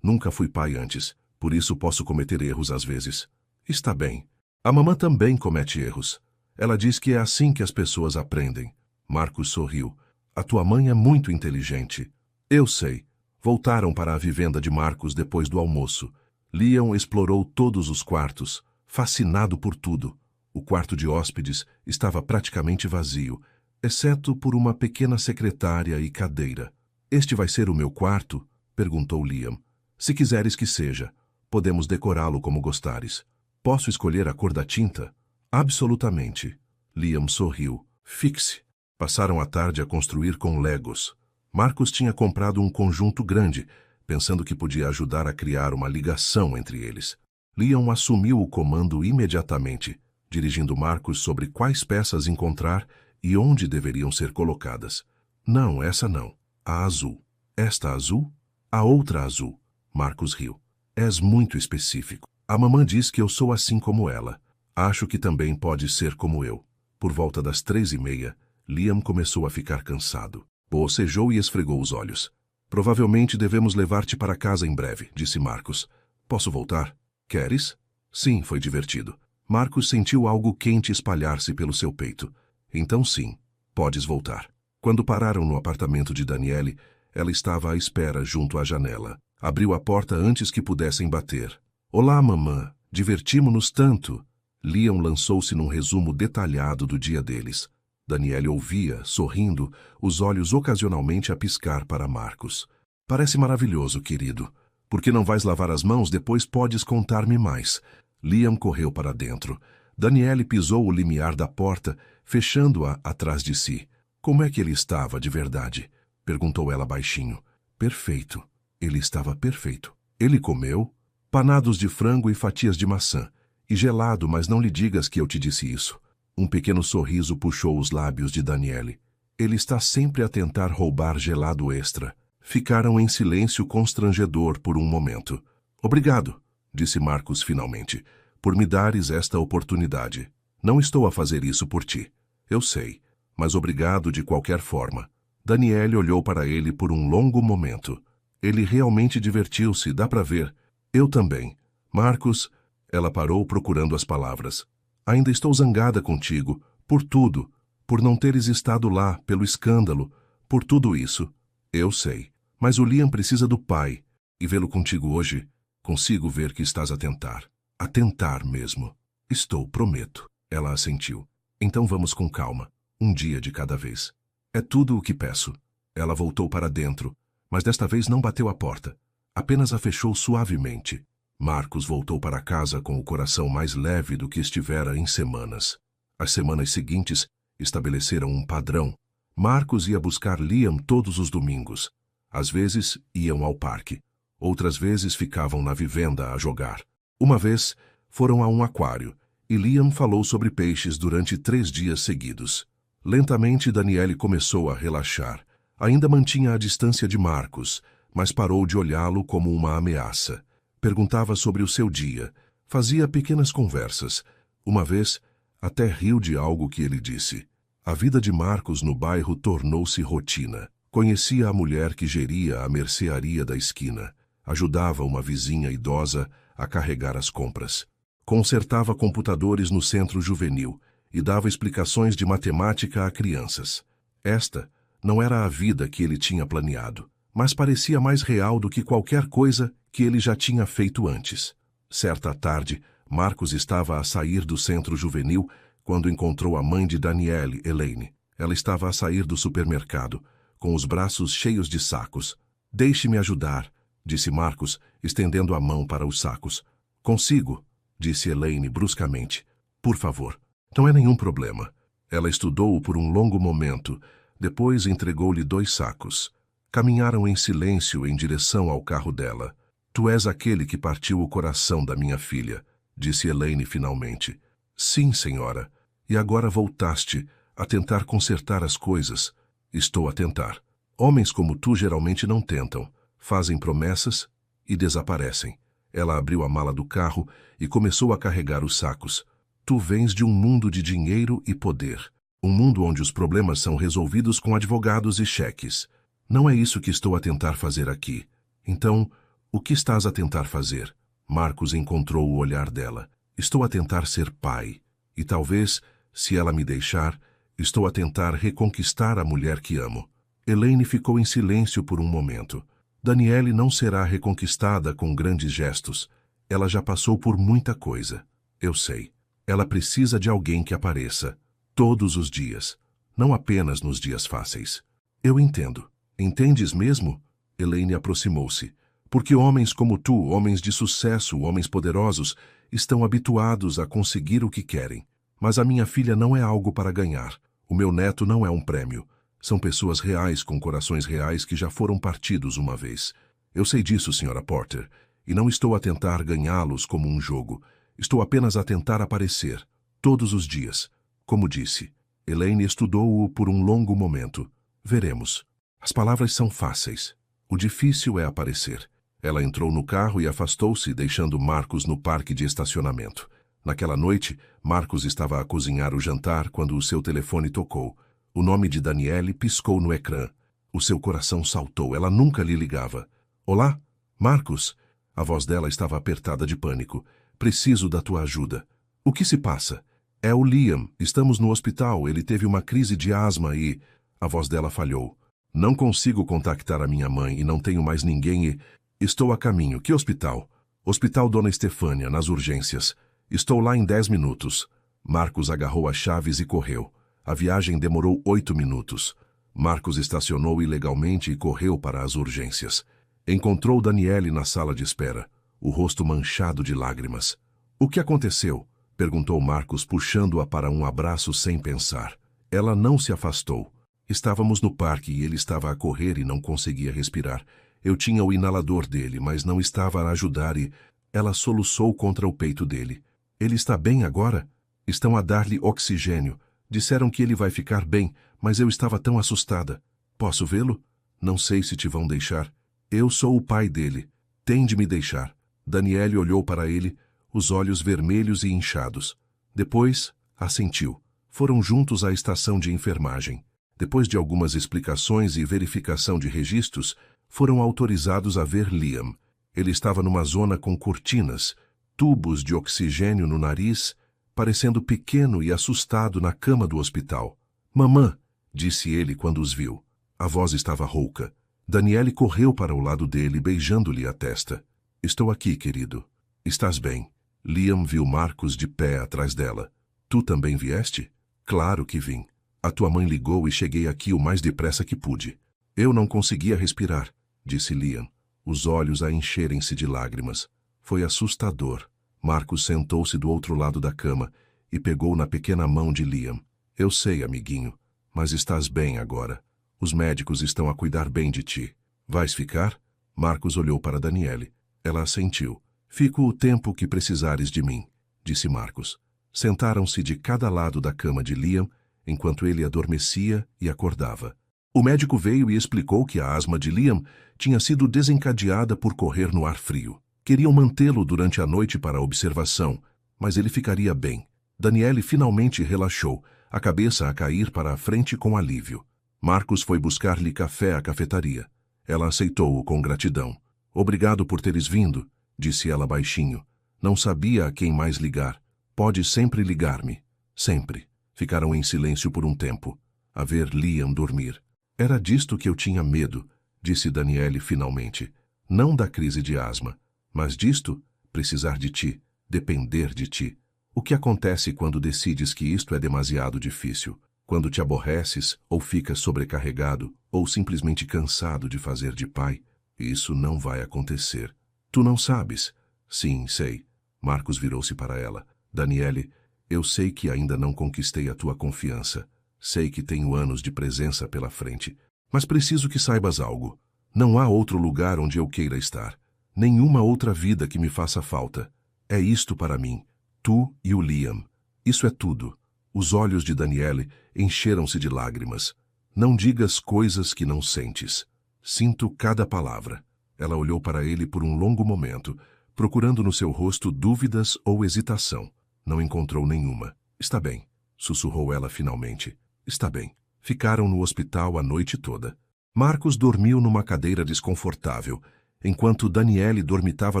Nunca fui pai antes. Por isso posso cometer erros às vezes. Está bem. A mamã também comete erros. Ela diz que é assim que as pessoas aprendem. Marcos sorriu. A tua mãe é muito inteligente. Eu sei. Voltaram para a vivenda de Marcos depois do almoço. Liam explorou todos os quartos, fascinado por tudo. O quarto de hóspedes estava praticamente vazio, exceto por uma pequena secretária e cadeira. Este vai ser o meu quarto? Perguntou Liam. Se quiseres que seja, podemos decorá-lo como gostares. Posso escolher a cor da tinta? Absolutamente. Liam sorriu. Fixe. Passaram a tarde a construir com Legos. Marcos tinha comprado um conjunto grande, pensando que podia ajudar a criar uma ligação entre eles. Liam assumiu o comando imediatamente, dirigindo Marcos sobre quais peças encontrar e onde deveriam ser colocadas. Não, essa não. A azul. Esta azul? A outra azul. Marcos riu. És muito específico. A mamã diz que eu sou assim como ela. Acho que também pode ser como eu. Por volta das 3:30, Liam começou a ficar cansado. Bocejou e esfregou os olhos. Provavelmente devemos levar-te para casa em breve, disse Marcos. Posso voltar? Queres? Sim, foi divertido. Marcos sentiu algo quente espalhar-se pelo seu peito. Então sim, podes voltar. Quando pararam no apartamento de Daniele, ela estava à espera junto à janela. Abriu a porta antes que pudessem bater. Olá, mamã. Divertimo-nos tanto. Liam lançou-se num resumo detalhado do dia deles. Daniele ouvia, sorrindo, os olhos ocasionalmente a piscar para Marcos. Parece maravilhoso, querido. Por que não vais lavar as mãos? Depois podes contar-me mais. Liam correu para dentro. Daniele pisou o limiar da porta, fechando-a atrás de si. Como é que ele estava de verdade? Perguntou ela baixinho. Perfeito. Ele estava perfeito. Ele comeu panados de frango e fatias de maçã. E gelado, mas não lhe digas que eu te disse isso. Um pequeno sorriso puxou os lábios de Daniele. Ele está sempre a tentar roubar gelado extra. Ficaram em silêncio constrangedor por um momento. Obrigado, disse Marcos finalmente, por me dares esta oportunidade. Não estou a fazer isso por ti. Eu sei, mas obrigado de qualquer forma. Daniele olhou para ele por um longo momento. Ele realmente divertiu-se, dá para ver. Eu também. Marcos... Ela parou procurando as palavras. Ainda estou zangada contigo, por tudo, por não teres estado lá, pelo escândalo, por tudo isso. Eu sei. Mas o Liam precisa do pai, e vê-lo contigo hoje, consigo ver que estás a tentar. A tentar mesmo. Estou, prometo. Ela assentiu. Então vamos com calma, um dia de cada vez. É tudo o que peço. Ela voltou para dentro, mas desta vez não bateu a porta. Apenas a fechou suavemente. Marcos voltou para casa com o coração mais leve do que estivera em semanas. As semanas seguintes estabeleceram um padrão. Marcos ia buscar Liam todos os domingos. Às vezes iam ao parque. Outras vezes ficavam na vivenda a jogar. Uma vez foram a um aquário e Liam falou sobre peixes durante 3 dias seguidos. Lentamente Daniele começou a relaxar. Ainda mantinha a distância de Marcos, mas parou de olhá-lo como uma ameaça. Perguntava sobre o seu dia, fazia pequenas conversas. Uma vez, até riu de algo que ele disse. A vida de Marcos no bairro tornou-se rotina. Conhecia a mulher que geria a mercearia da esquina. Ajudava uma vizinha idosa a carregar as compras. Consertava computadores no centro juvenil e dava explicações de matemática a crianças. Esta não era a vida que ele tinha planeado, mas parecia mais real do que qualquer coisa que ele já tinha feito antes. Certa tarde, Marcos estava a sair do centro juvenil quando encontrou a mãe de Daniele, Elaine. Ela estava a sair do supermercado, com os braços cheios de sacos. Deixe-me ajudar, disse Marcos, estendendo a mão para os sacos. Consigo, disse Elaine bruscamente. Por favor. Não é nenhum problema. Ela estudou-o por um longo momento, depois entregou-lhe 2 sacos. Caminharam em silêncio em direção ao carro dela. Tu és aquele que partiu o coração da minha filha, disse Elaine finalmente. Sim, senhora. E agora voltaste a tentar consertar as coisas. Estou a tentar. Homens como tu geralmente não tentam. Fazem promessas e desaparecem. Ela abriu a mala do carro e começou a carregar os sacos. Tu vens de um mundo de dinheiro e poder. Um mundo onde os problemas são resolvidos com advogados e cheques. Não é isso que estou a tentar fazer aqui. Então, o que estás a tentar fazer? Marcos encontrou o olhar dela. Estou a tentar ser pai. E talvez, se ela me deixar, estou a tentar reconquistar a mulher que amo. Elaine ficou em silêncio por um momento. Daniele não será reconquistada com grandes gestos. Ela já passou por muita coisa. Eu sei. Ela precisa de alguém que apareça. Todos os dias. Não apenas nos dias fáceis. Eu entendo. Entendes mesmo? Elaine aproximou-se. Porque homens como tu, homens de sucesso, homens poderosos, estão habituados a conseguir o que querem. Mas a minha filha não é algo para ganhar. O meu neto não é um prêmio. São pessoas reais com corações reais que já foram partidos uma vez. Eu sei disso, Sra. Porter, e não estou a tentar ganhá-los como um jogo. Estou apenas a tentar aparecer, todos os dias. Como disse, Elaine estudou-o por um longo momento. Veremos. As palavras são fáceis. O difícil é aparecer. Ela entrou no carro e afastou-se, deixando Marcos no parque de estacionamento. Naquela noite, Marcos estava a cozinhar o jantar quando o seu telefone tocou. O nome de Daniele piscou no ecrã. O seu coração saltou. Ela nunca lhe ligava. Olá, Marcos? A voz dela estava apertada de pânico. Preciso da tua ajuda. O que se passa? É o Liam. Estamos no hospital. Ele teve uma crise de asma e... A voz dela falhou. Não consigo contactar a minha mãe e não tenho mais ninguém e... Estou a caminho. Que hospital? Hospital Dona Estefânia, nas urgências. Estou lá em 10 minutos. Marcos agarrou as chaves e correu. A viagem demorou 8 minutos. Marcos estacionou ilegalmente e correu para as urgências. Encontrou Daniele na sala de espera, o rosto manchado de lágrimas. O que aconteceu? Perguntou Marcos, puxando-a para um abraço sem pensar. Ela não se afastou. Estávamos no parque e ele estava a correr e não conseguia respirar. Eu tinha o inalador dele, mas não estava a ajudar e... Ela soluçou contra o peito dele. Ele está bem agora? Estão a dar-lhe oxigênio. Disseram que ele vai ficar bem, mas eu estava tão assustada. Posso vê-lo? Não sei se te vão deixar. Eu sou o pai dele. Tem de me deixar. Daniele olhou para ele, os olhos vermelhos e inchados. Depois, assentiu. Foram juntos à estação de enfermagem. Depois de algumas explicações e verificação de registros, foram autorizados a ver Liam. Ele estava numa zona com cortinas, tubos de oxigênio no nariz, parecendo pequeno e assustado na cama do hospital. Mamã, disse ele quando os viu. A voz estava rouca. Daniele correu para o lado dele, beijando-lhe a testa. Estou aqui, querido. Estás bem? Liam viu Marcus de pé atrás dela. Tu também vieste? Claro que vim. A tua mãe ligou e cheguei aqui o mais depressa que pude. Eu não conseguia respirar, disse Liam, os olhos a encherem-se de lágrimas. Foi assustador. Marcus sentou-se do outro lado da cama e pegou na pequena mão de Liam. Eu sei, amiguinho, mas estás bem agora. Os médicos estão a cuidar bem de ti. Vais ficar? Marcus olhou para Daniele. Ela assentiu. Fico o tempo que precisares de mim, disse Marcus. Sentaram-se de cada lado da cama de Liam, enquanto ele adormecia e acordava. O médico veio e explicou que a asma de Liam tinha sido desencadeada por correr no ar frio. Queriam mantê-lo durante a noite para observação, mas ele ficaria bem. Daniele finalmente relaxou, a cabeça a cair para a frente com alívio. Marcus foi buscar-lhe café à cafetaria. Ela aceitou-o com gratidão. Obrigado por teres vindo, disse ela baixinho. Não sabia a quem mais ligar. Pode sempre ligar-me. Sempre. Ficaram em silêncio por um tempo, a ver Liam dormir. Era disto que eu tinha medo, disse Daniele finalmente. Não da crise de asma, mas disto, precisar de ti, depender de ti. O que acontece quando decides que isto é demasiado difícil? Quando te aborreces, ou ficas sobrecarregado, ou simplesmente cansado de fazer de pai? Isso não vai acontecer. Tu não sabes? Sim, sei. Marcus virou-se para ela. Daniele, eu sei que ainda não conquistei a tua confiança. Sei que tenho anos de presença pela frente. Mas preciso que saibas algo. Não há outro lugar onde eu queira estar. Nenhuma outra vida que me faça falta. É isto para mim. Tu e o Liam. Isso é tudo. Os olhos de Daniele encheram-se de lágrimas. Não digas coisas que não sentes. Sinto cada palavra. Ela olhou para ele por um longo momento, procurando no seu rosto dúvidas ou hesitação. Não encontrou nenhuma. Está bem, sussurrou ela finalmente. Está bem. Ficaram no hospital a noite toda. Marcus dormiu numa cadeira desconfortável, enquanto Daniele dormitava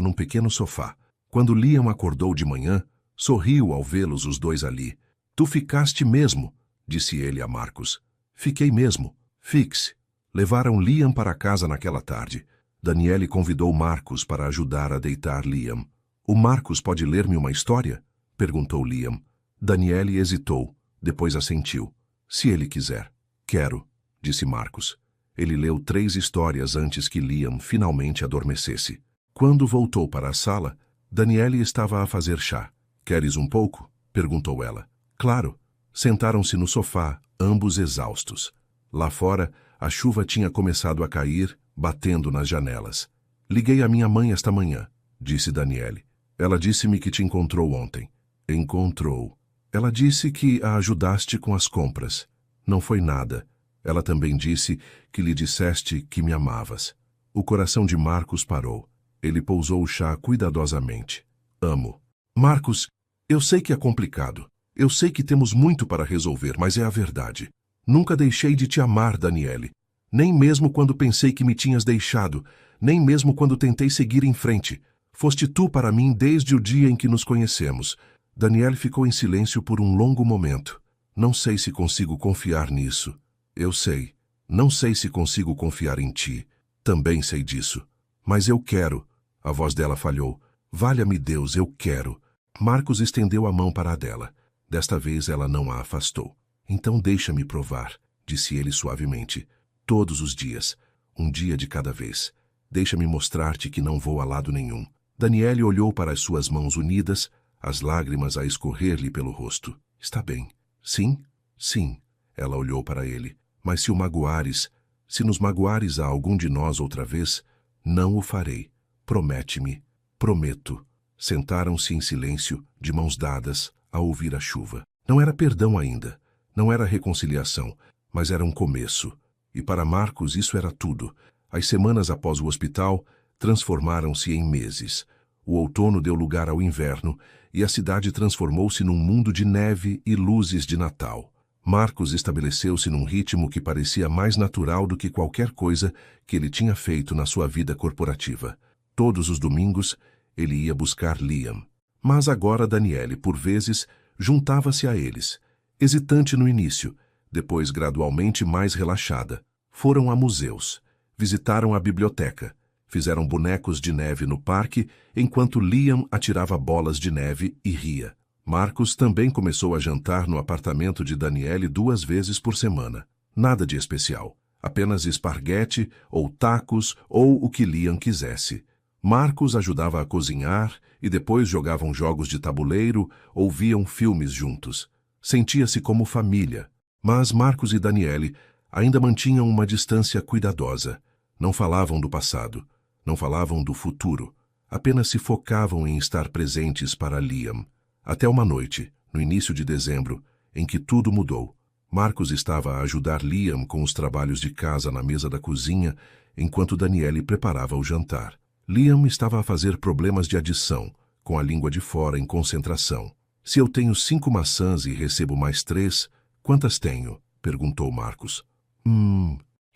num pequeno sofá. Quando Liam acordou de manhã, sorriu ao vê-los os dois ali. Tu ficaste mesmo, disse ele a Marcus. Fiquei mesmo. Fixe. Levaram Liam para casa naquela tarde. Daniele convidou Marcus para ajudar a deitar Liam. O Marcus pode ler-me uma história? Perguntou Liam. Daniele hesitou, depois assentiu. Se ele quiser. Quero, disse Marcus. Ele leu 3 histórias antes que Liam finalmente adormecesse. Quando voltou para a sala, Daniele estava a fazer chá. Queres um pouco? Perguntou ela. Claro. Sentaram-se no sofá, ambos exaustos. Lá fora, a chuva tinha começado a cair, batendo nas janelas. Liguei à minha mãe esta manhã, disse Daniele. Ela disse-me que te encontrou ontem. Encontrou. Ela disse que a ajudaste com as compras. Não foi nada. Ela também disse que lhe disseste que me amavas. O coração de Marcus parou. Ele pousou o chá cuidadosamente. Amo. Marcus, eu sei que é complicado. Eu sei que temos muito para resolver, mas é a verdade. Nunca deixei de te amar, Daniele. Nem mesmo quando pensei que me tinhas deixado, nem mesmo quando tentei seguir em frente. Foste tu para mim desde o dia em que nos conhecemos. Daniele ficou em silêncio por um longo momento. Não sei se consigo confiar nisso. Eu sei. Não sei se consigo confiar em ti. Também sei disso. Mas eu quero. A voz dela falhou. Valha-me Deus, eu quero. Marcus estendeu a mão para a dela. Desta vez ela não a afastou. Então deixa-me provar, disse ele suavemente. Todos os dias. Um dia de cada vez. Deixa-me mostrar-te que não vou a lado nenhum. Daniele olhou para as suas mãos unidas, as lágrimas a escorrer-lhe pelo rosto. Está bem. Sim? Sim. Ela olhou para ele. Mas se o magoares, se nos magoares a algum de nós outra vez, não o farei. Promete-me. Prometo. Sentaram-se em silêncio, de mãos dadas, a ouvir a chuva. Não era perdão ainda. Não era reconciliação, mas era um começo. E para Marcus isso era tudo. As semanas após o hospital transformaram-se em meses. O outono deu lugar ao inverno e a cidade transformou-se num mundo de neve e luzes de Natal. Marcus estabeleceu-se num ritmo que parecia mais natural do que qualquer coisa que ele tinha feito na sua vida corporativa. Todos os domingos, ele ia buscar Liam. Mas agora Daniele, por vezes, Juntava-se a eles, hesitante no início, depois gradualmente mais relaxada. Foram a museus, visitaram a biblioteca, fizeram bonecos de neve no parque, enquanto Liam atirava bolas de neve e ria. Marcus também começou a jantar no apartamento de Daniele 2 vezes por semana. Nada de especial, apenas esparguete ou tacos ou o que Liam quisesse. Marcus ajudava a cozinhar e depois jogavam jogos de tabuleiro ou viam filmes juntos. Sentia-se como família, mas Marcus e Daniele ainda mantinham uma distância cuidadosa. Não falavam do passado, não falavam do futuro, apenas se focavam em estar presentes para Liam. Até uma noite, no início de dezembro, em que tudo mudou. Marcus estava a ajudar Liam com os trabalhos de casa na mesa da cozinha, enquanto Daniele preparava o jantar. Liam estava a fazer problemas de adição, com a língua de fora em concentração. Se eu tenho 5 maçãs e recebo mais 3, quantas tenho? Perguntou Marcus.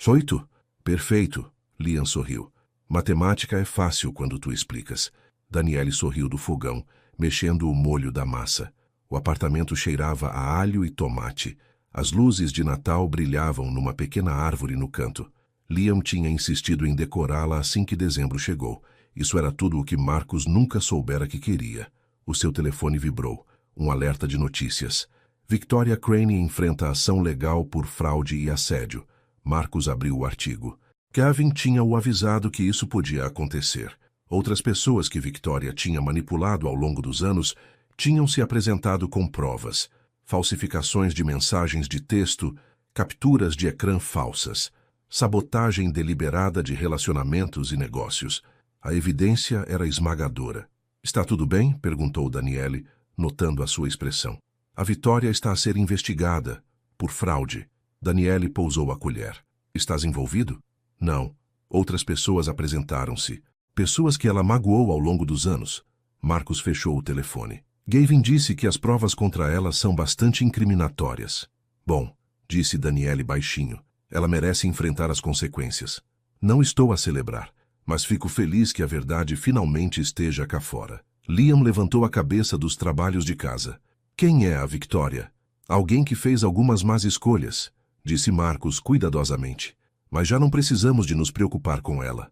8? Perfeito, Liam sorriu. Matemática é fácil quando tu explicas. Daniele sorriu do fogão, mexendo o molho da massa. O apartamento cheirava a alho e tomate. As luzes de Natal brilhavam numa pequena árvore no canto. Liam tinha insistido em decorá-la assim que dezembro chegou. Isso era tudo o que Marcus nunca soubera que queria. O seu telefone vibrou. Um alerta de notícias. Victoria Crane enfrenta ação legal por fraude e assédio. Marcus abriu o artigo. Gavin tinha o avisado que isso podia acontecer. Outras pessoas que Victoria tinha manipulado ao longo dos anos tinham se apresentado com provas. Falsificações de mensagens de texto, capturas de ecrã falsas, sabotagem deliberada de relacionamentos e negócios. A evidência era esmagadora. Está tudo bem? Perguntou Daniele, notando a sua expressão. A Victoria está a ser investigada por fraude. Daniele pousou a colher. Estás envolvido? Não. Outras pessoas apresentaram-se. Pessoas que ela magoou ao longo dos anos. Marcus fechou o telefone. Gavin disse que as provas contra ela são bastante incriminatórias. Bom, disse Daniele baixinho. Ela merece enfrentar as consequências. Não estou a celebrar, mas fico feliz que a verdade finalmente esteja cá fora. Liam levantou a cabeça dos trabalhos de casa. Quem é a Victoria? Alguém que fez algumas más escolhas, disse Marcus cuidadosamente. Mas já não precisamos de nos preocupar com ela.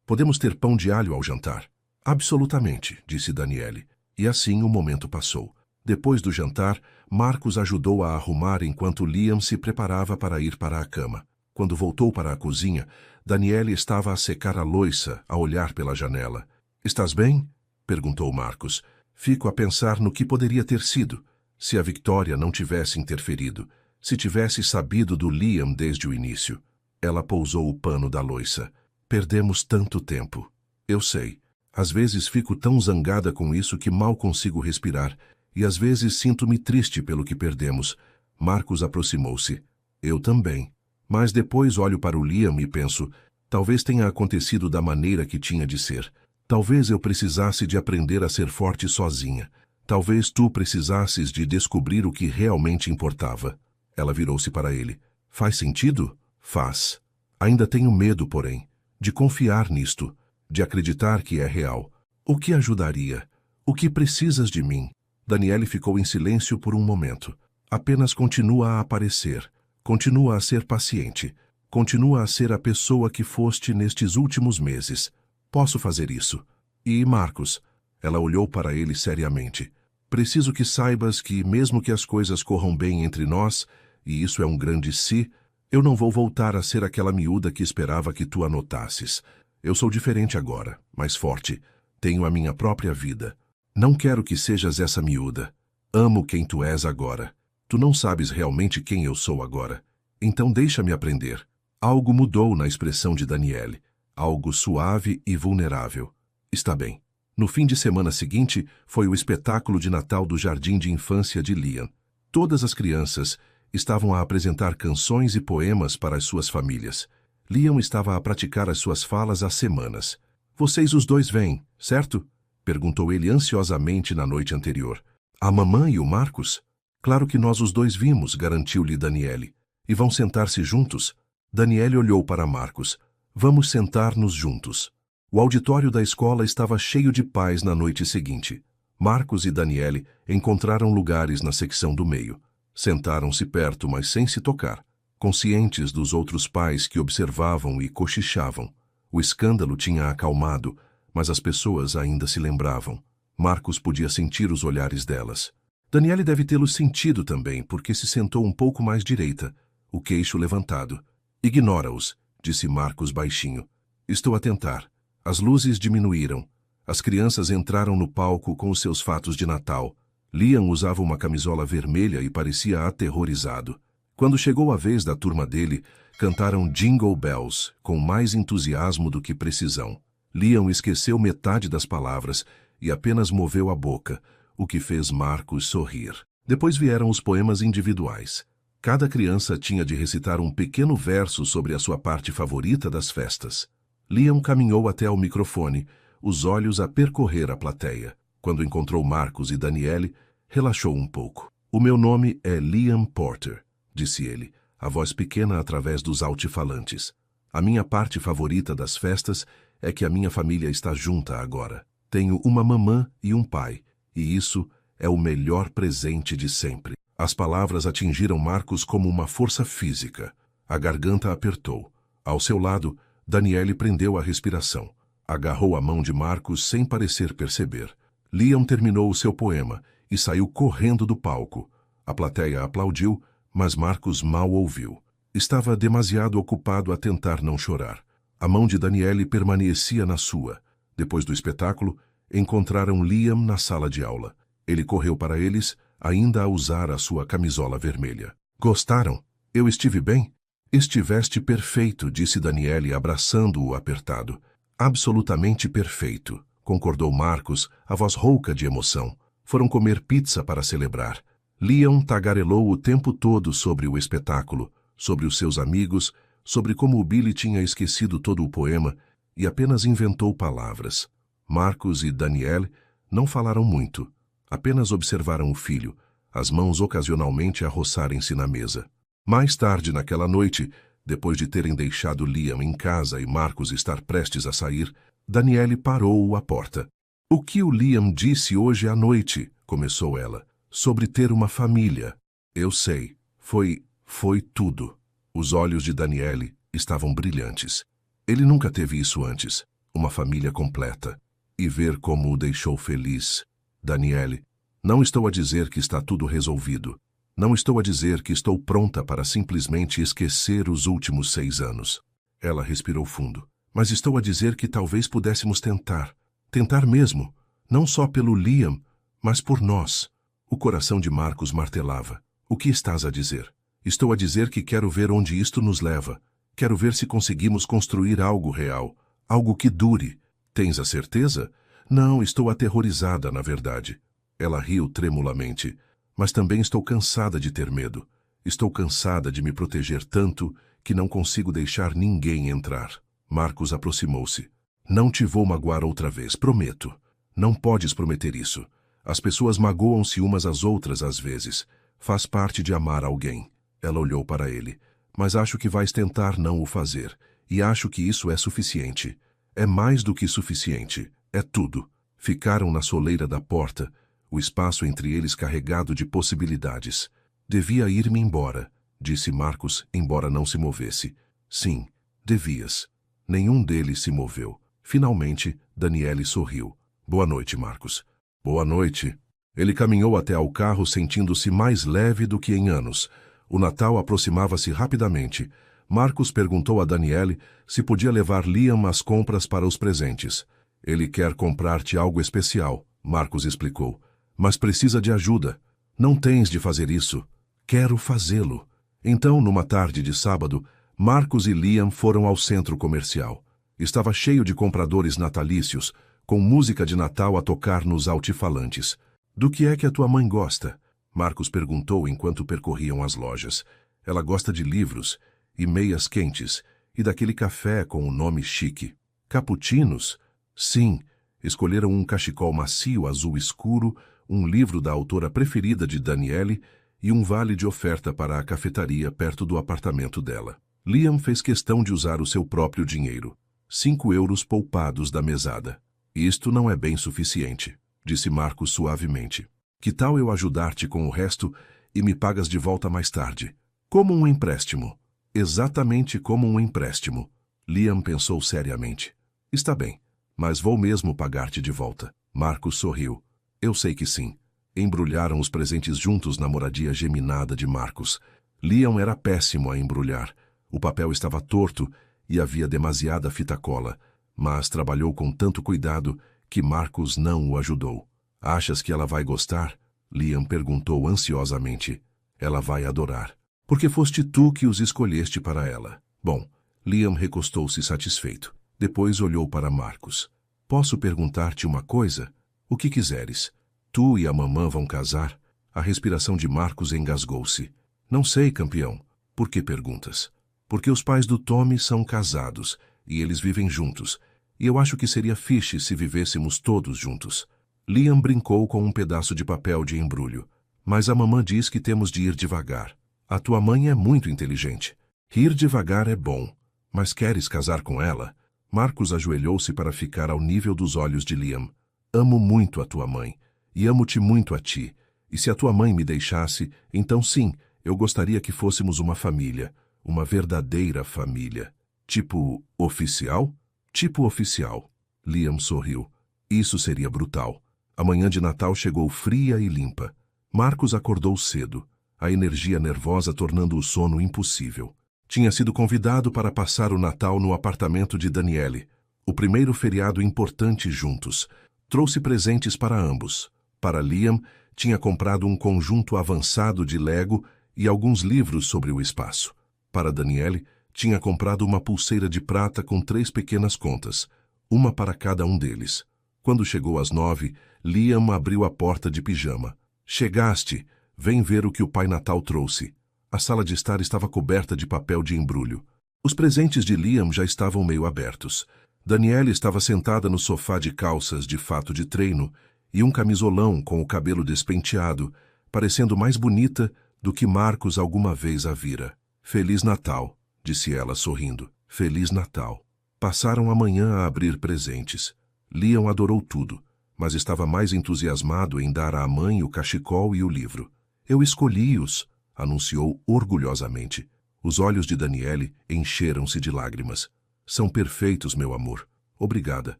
Podemos ter pão de alho ao jantar. Absolutamente, disse Daniele. E assim o momento passou. Depois do jantar, Marcus ajudou a arrumar enquanto Liam se preparava para ir para a cama. Quando voltou para a cozinha, Daniele estava a secar a louça, a olhar pela janela. Estás bem? Perguntou Marcus. Fico a pensar no que poderia ter sido, se a Victoria não tivesse interferido, se tivesse sabido do Liam desde o início. Ela pousou o pano da louça. Perdemos tanto tempo. Eu sei. Às vezes fico tão zangada com isso que mal consigo respirar, e às vezes sinto-me triste pelo que perdemos. Marcus aproximou-se. Eu também. Mas depois olho para o Liam e penso, talvez tenha acontecido da maneira que tinha de ser. Talvez eu precisasse de aprender a ser forte sozinha. Talvez tu precisasses de descobrir o que realmente importava. Ela virou-se para ele. Faz sentido? Faz. Ainda tenho medo, porém, de confiar nisto, de acreditar que é real. O que ajudaria? O que precisas de mim? Daniele ficou em silêncio por um momento. Apenas continua a aparecer. Continua a ser paciente. Continua a ser a pessoa que foste nestes últimos meses. Posso fazer isso. E, Marcus, ela olhou para ele seriamente. Preciso que saibas que, mesmo que as coisas corram bem entre nós, e isso é um grande se, eu não vou voltar a ser aquela miúda que esperava que tu anotasses. Eu sou diferente agora, mais forte. Tenho a minha própria vida. Não quero que sejas essa miúda. Amo quem tu és agora. Tu não sabes realmente quem eu sou agora. Então deixa-me aprender. Algo mudou na expressão de Daniele. Algo suave e vulnerável. Está bem. No fim de semana seguinte, foi o espetáculo de Natal do Jardim de Infância de Liam. Todas as crianças estavam a apresentar canções e poemas para as suas famílias. Liam estava a praticar as suas falas há semanas. Vocês os dois vêm, certo? Perguntou ele ansiosamente na noite anterior. A mamãe e o Marcus? Claro que nós os dois vimos, garantiu-lhe Daniele. E vão sentar-se juntos? Daniele olhou para Marcus. Vamos sentar-nos juntos. O auditório da escola estava cheio de pais na noite seguinte. Marcos e Daniele encontraram lugares na secção do meio. Sentaram-se perto, mas sem se tocar, conscientes dos outros pais que observavam e cochichavam. O escândalo tinha acalmado, mas as pessoas ainda se lembravam. Marcos podia sentir os olhares delas. Daniele deve tê-los sentido também, porque se sentou um pouco mais direita, o queixo levantado. Ignora-os, disse Marcos baixinho. Estou a tentar. As luzes diminuíram. As crianças entraram no palco com os seus fatos de Natal. Liam usava uma camisola vermelha e parecia aterrorizado. Quando chegou a vez da turma dele, cantaram Jingle Bells com mais entusiasmo do que precisão. Liam esqueceu metade das palavras e apenas moveu a boca, o que fez Marcos sorrir. Depois vieram os poemas individuais. Cada criança tinha de recitar um pequeno verso sobre a sua parte favorita das festas. Liam caminhou até ao microfone, os olhos a percorrer a plateia. Quando encontrou Marcos e Daniele, relaxou um pouco. O meu nome é Liam Porter, disse ele, a voz pequena através dos altifalantes. A minha parte favorita das festas é que a minha família está junta agora. Tenho uma mamã e um pai, e isso é o melhor presente de sempre. As palavras atingiram Marcos como uma força física. A garganta apertou. Ao seu lado, Daniele prendeu a respiração. Agarrou a mão de Marcos sem parecer perceber. Liam terminou o seu poema e saiu correndo do palco. A plateia aplaudiu, mas Marcos mal ouviu. Estava demasiado ocupado a tentar não chorar. A mão de Daniele permanecia na sua. Depois do espetáculo, encontraram Liam na sala de aula. Ele correu para eles, ainda a usar a sua camisola vermelha. Gostaram? Eu estive bem? Estiveste perfeito, disse Daniele, abraçando-o apertado. Absolutamente perfeito, concordou Marcos, a voz rouca de emoção. Foram comer pizza para celebrar. Liam tagarelou o tempo todo sobre o espetáculo, sobre os seus amigos, sobre como o Billy tinha esquecido todo o poema e apenas inventou palavras. Marcos e Daniele não falaram muito, apenas observaram o filho, as mãos ocasionalmente a roçarem-se na mesa. Mais tarde naquela noite, depois de terem deixado Liam em casa e Marcos estar prestes a sair, Daniele parou-o à porta. O que o Liam disse hoje à noite, começou ela, sobre ter uma família. Eu sei, foi tudo. Os olhos de Daniele estavam brilhantes. Ele nunca teve isso antes, uma família completa. E ver como o deixou feliz. Daniele, não estou a dizer que está tudo resolvido. Não estou a dizer que estou pronta para simplesmente esquecer os últimos 6 anos. Ela respirou fundo. Mas estou a dizer que talvez pudéssemos tentar. Tentar mesmo. Não só pelo Liam, mas por nós. O coração de Marcos martelava. O que estás a dizer? Estou a dizer que quero ver onde isto nos leva. Quero ver se conseguimos construir algo real. Algo que dure. Tens a certeza? Não, estou aterrorizada, na verdade. Ela riu tremulamente. Mas também estou cansada de ter medo. Estou cansada de me proteger tanto que não consigo deixar ninguém entrar. Marcos aproximou-se. Não te vou magoar outra vez, prometo. Não podes prometer isso. As pessoas magoam-se umas às outras às vezes. Faz parte de amar alguém. Ela olhou para ele. Mas acho que vais tentar não o fazer. E acho que isso é suficiente. É mais do que suficiente. É tudo. Ficaram na soleira da porta, o espaço entre eles carregado de possibilidades. Devia ir-me embora, disse Marcos, embora não se movesse. Sim, devias. Nenhum deles se moveu. Finalmente, Daniele sorriu. Boa noite, Marcos. Boa noite. Ele caminhou até ao carro sentindo-se mais leve do que em anos. O Natal aproximava-se rapidamente. Marcos perguntou a Daniele se podia levar Liam às compras para os presentes. Ele quer comprar-te algo especial, Marcos explicou. Mas precisa de ajuda. Não tens de fazer isso. Quero fazê-lo. Então, numa tarde de sábado, Marcos e Liam foram ao centro comercial. Estava cheio de compradores natalícios, com música de Natal a tocar nos altifalantes. Do que é que a tua mãe gosta? Marcos perguntou enquanto percorriam as lojas. Ela gosta de livros, e meias quentes, e daquele café com o nome chique. Cappuccinos? Sim, escolheram um cachecol macio azul escuro, um livro da autora preferida de Daniele e um vale de oferta para a cafetaria perto do apartamento dela. Liam fez questão de usar o seu próprio dinheiro. 5 euros poupados da mesada. Isto não é bem suficiente, disse Marcos suavemente. Que tal eu ajudar-te com o resto e me pagas de volta mais tarde? Como um empréstimo. Exatamente como um empréstimo. Liam pensou seriamente. Está bem, mas vou mesmo pagar-te de volta. Marcos sorriu. Eu sei que sim. Embrulharam os presentes juntos na moradia geminada de Marcos. Liam era péssimo a embrulhar. O papel estava torto e havia demasiada fita cola, mas trabalhou com tanto cuidado que Marcos não o ajudou. Achas que ela vai gostar? Liam perguntou ansiosamente. Ela vai adorar. Porque foste tu que os escolheste para ela. Bom, Liam recostou-se satisfeito. Depois olhou para Marcos. Posso perguntar-te uma coisa? O que quiseres. Tu e a mamã vão casar? A respiração de Marcos engasgou-se. Não sei, campeão. Por que perguntas? Porque os pais do Tommy são casados e eles vivem juntos. E eu acho que seria fixe se vivêssemos todos juntos. Liam brincou com um pedaço de papel de embrulho. Mas a mamã diz que temos de ir devagar. A tua mãe é muito inteligente. Ir devagar é bom. Mas queres casar com ela? Marcos ajoelhou-se para ficar ao nível dos olhos de Liam. Amo muito a tua mãe. E amo-te muito a ti. E se a tua mãe me deixasse, então sim, eu gostaria que fôssemos uma família. Uma verdadeira família. Tipo oficial? Tipo oficial. Liam sorriu. Isso seria brutal. A manhã de Natal chegou fria e limpa. Marcos acordou cedo, a energia nervosa tornando o sono impossível. Tinha sido convidado para passar o Natal no apartamento de Daniele, o primeiro feriado importante juntos. Trouxe presentes para ambos. Para Liam, tinha comprado um conjunto avançado de Lego e alguns livros sobre o espaço. Para Daniele, tinha comprado uma pulseira de prata com 3 pequenas contas, uma para cada um deles. Quando chegou às 9, Liam abriu a porta de pijama. Chegaste, vem ver o que o Pai Natal trouxe. A sala de estar estava coberta de papel de embrulho. Os presentes de Liam já estavam meio abertos. Daniele estava sentada no sofá de calças de fato de treino e um camisolão com o cabelo despenteado, parecendo mais bonita do que Marcos alguma vez a vira. Feliz Natal, disse ela sorrindo. Feliz Natal. Passaram a manhã a abrir presentes. Liam adorou tudo, mas estava mais entusiasmado em dar à mãe o cachecol e o livro. Eu escolhi-os, anunciou orgulhosamente. Os olhos de Daniele encheram-se de lágrimas. São perfeitos, meu amor. Obrigada.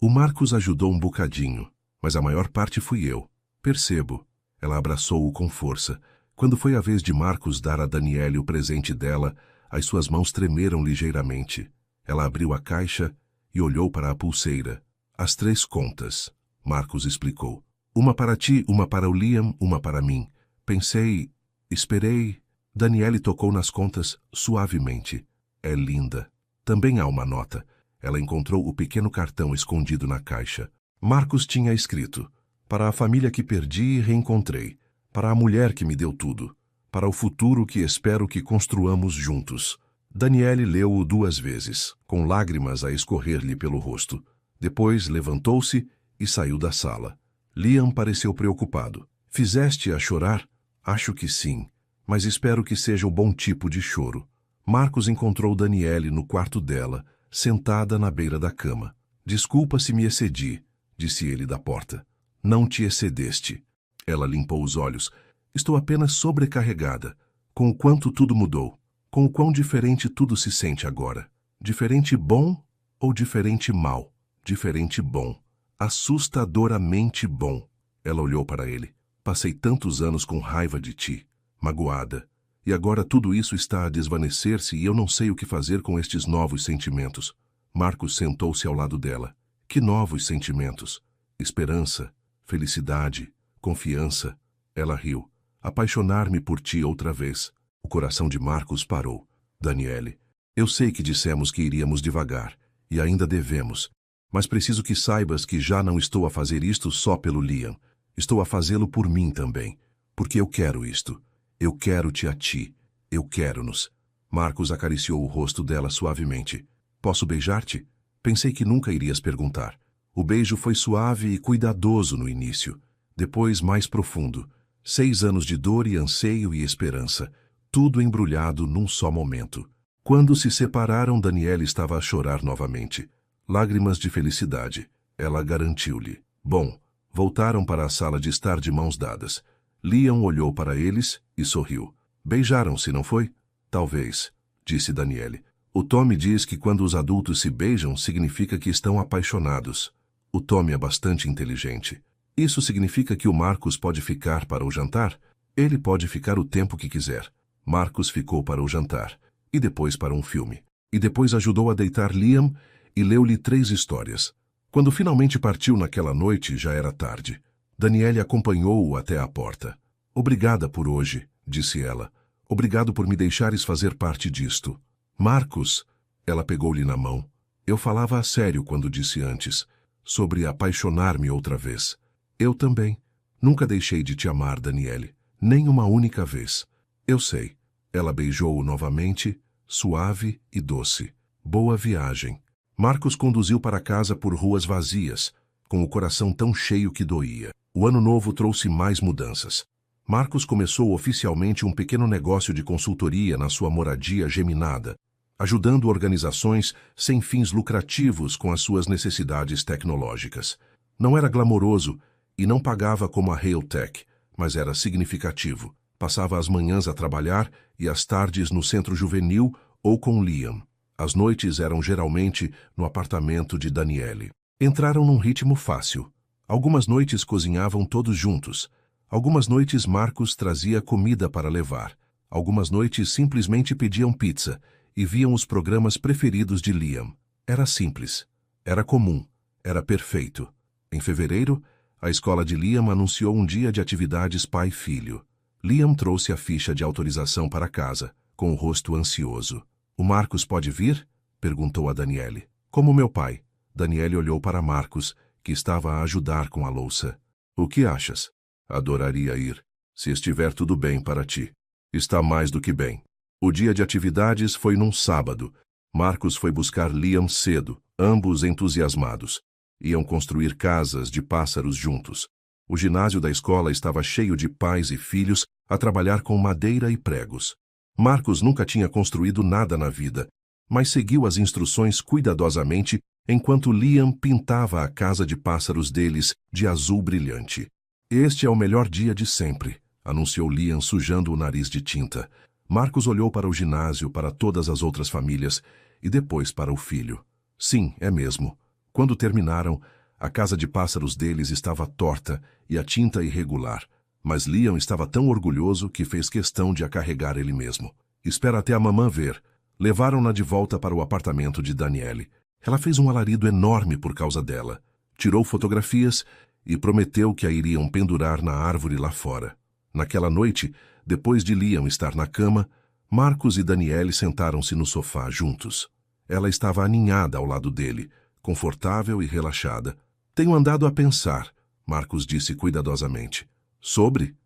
O Marcos ajudou um bocadinho, mas a maior parte fui eu. Percebo. Ela abraçou-o com força. Quando foi a vez de Marcos dar a Daniele o presente dela, as suas mãos tremeram ligeiramente. Ela abriu a caixa e olhou para a pulseira. As 3 contas, Marcos explicou. Uma para ti, uma para o Liam, uma para mim. Pensei, esperei. Daniele tocou nas contas suavemente. É linda. Também há uma nota. Ela encontrou o pequeno cartão escondido na caixa. Marcos tinha escrito: para a família que perdi e reencontrei. Para a mulher que me deu tudo. Para o futuro que espero que construamos juntos. Daniele leu-o 2 vezes, com lágrimas a escorrer-lhe pelo rosto. Depois levantou-se e saiu da sala. Liam pareceu preocupado. Fizeste-a chorar? Acho que sim, mas espero que seja o bom tipo de choro. Marcos encontrou Daniele no quarto dela, sentada na beira da cama. Desculpa se me excedi, disse ele da porta. Não te excedeste. Ela limpou os olhos. Estou apenas sobrecarregada. Com o quanto tudo mudou. Com o quão diferente tudo se sente agora. Diferente bom ou diferente mal? Diferente bom. Assustadoramente bom. Ela olhou para ele. Passei tantos anos com raiva de ti, magoada. E agora tudo isso está a desvanecer-se e eu não sei o que fazer com estes novos sentimentos. Marcos sentou-se ao lado dela. Que novos sentimentos? Esperança, felicidade, confiança. Ela riu. Apaixonar-me por ti outra vez. O coração de Marcos parou. Daniele, eu sei que dissemos que iríamos devagar, e ainda devemos. Mas preciso que saibas que já não estou a fazer isto só pelo Liam. Estou a fazê-lo por mim também. Porque eu quero isto. Eu quero-te a ti. Eu quero-nos. Marcos acariciou o rosto dela suavemente. Posso beijar-te? Pensei que nunca irias perguntar. O beijo foi suave e cuidadoso no início. Depois mais profundo. 6 anos de dor e anseio e esperança. Tudo embrulhado num só momento. Quando se separaram, Daniele estava a chorar novamente. Lágrimas de felicidade. Ela garantiu-lhe. Bom, Voltaram para a sala de estar de mãos dadas. Liam olhou para eles e sorriu. Beijaram-se, não foi? Talvez, disse Daniele. O Tommy diz que quando os adultos se beijam, significa que estão apaixonados. O Tommy é bastante inteligente. Isso significa que o Marcus pode ficar para o jantar? Ele pode ficar o tempo que quiser. Marcus ficou para o jantar, e depois para um filme. E depois ajudou a deitar Liam e leu-lhe 3 histórias. Quando finalmente partiu naquela noite, já era tarde. Daniele acompanhou-o até a porta. Obrigada por hoje, disse ela. Obrigado por me deixares fazer parte disto. Marcus, ela pegou-lhe na mão. Eu falava a sério quando disse antes, sobre apaixonar-me outra vez. Eu também. Nunca deixei de te amar, Daniele. Nem uma única vez. Eu sei. Ela beijou-o novamente, suave e doce. Boa viagem. Marcus conduziu para casa por ruas vazias, com o coração tão cheio que doía. O ano novo trouxe mais mudanças. Marcus começou oficialmente um pequeno negócio de consultoria na sua moradia geminada, ajudando organizações sem fins lucrativos com as suas necessidades tecnológicas. Não era glamouroso e não pagava como a Hailtech, mas era significativo. Passava as manhãs a trabalhar e as tardes no centro juvenil ou com Liam. As noites eram geralmente no apartamento de Daniele. Entraram num ritmo fácil. Algumas noites cozinhavam todos juntos. Algumas noites Marcus trazia comida para levar. Algumas noites simplesmente pediam pizza e viam os programas preferidos de Liam. Era simples. Era comum. Era perfeito. Em fevereiro, a escola de Liam anunciou um dia de atividades pai-filho. Liam trouxe a ficha de autorização para casa, com o rosto ansioso. O Marcus pode vir? Perguntou a Daniele. Como meu pai. Daniele olhou para Marcus, que estava a ajudar com a louça. O que achas? Adoraria ir, se estiver tudo bem para ti. Está mais do que bem. O dia de atividades foi num sábado. Marcus foi buscar Liam cedo, ambos entusiasmados. Iam construir casas de pássaros juntos. O ginásio da escola estava cheio de pais e filhos a trabalhar com madeira e pregos. Marcus nunca tinha construído nada na vida, mas seguiu as instruções cuidadosamente enquanto Liam pintava a casa de pássaros deles de azul brilhante. Este é o melhor dia de sempre, anunciou Liam sujando o nariz de tinta. Marcus olhou para o ginásio, para todas as outras famílias e depois para o filho. Sim, é mesmo. Quando terminaram, a casa de pássaros deles estava torta e a tinta irregular, mas Liam estava tão orgulhoso que fez questão de a carregar ele mesmo. Espera até a mamã ver. Levaram-na de volta para o apartamento de Daniele. Ela fez um alarido enorme por causa dela. Tirou fotografias e prometeu que a iriam pendurar na árvore lá fora. Naquela noite, depois de Liam estar na cama, Marcus e Daniele sentaram-se no sofá juntos. Ela estava aninhada ao lado dele, confortável e relaxada. Tenho andado a pensar, Marcus disse cuidadosamente. Sobre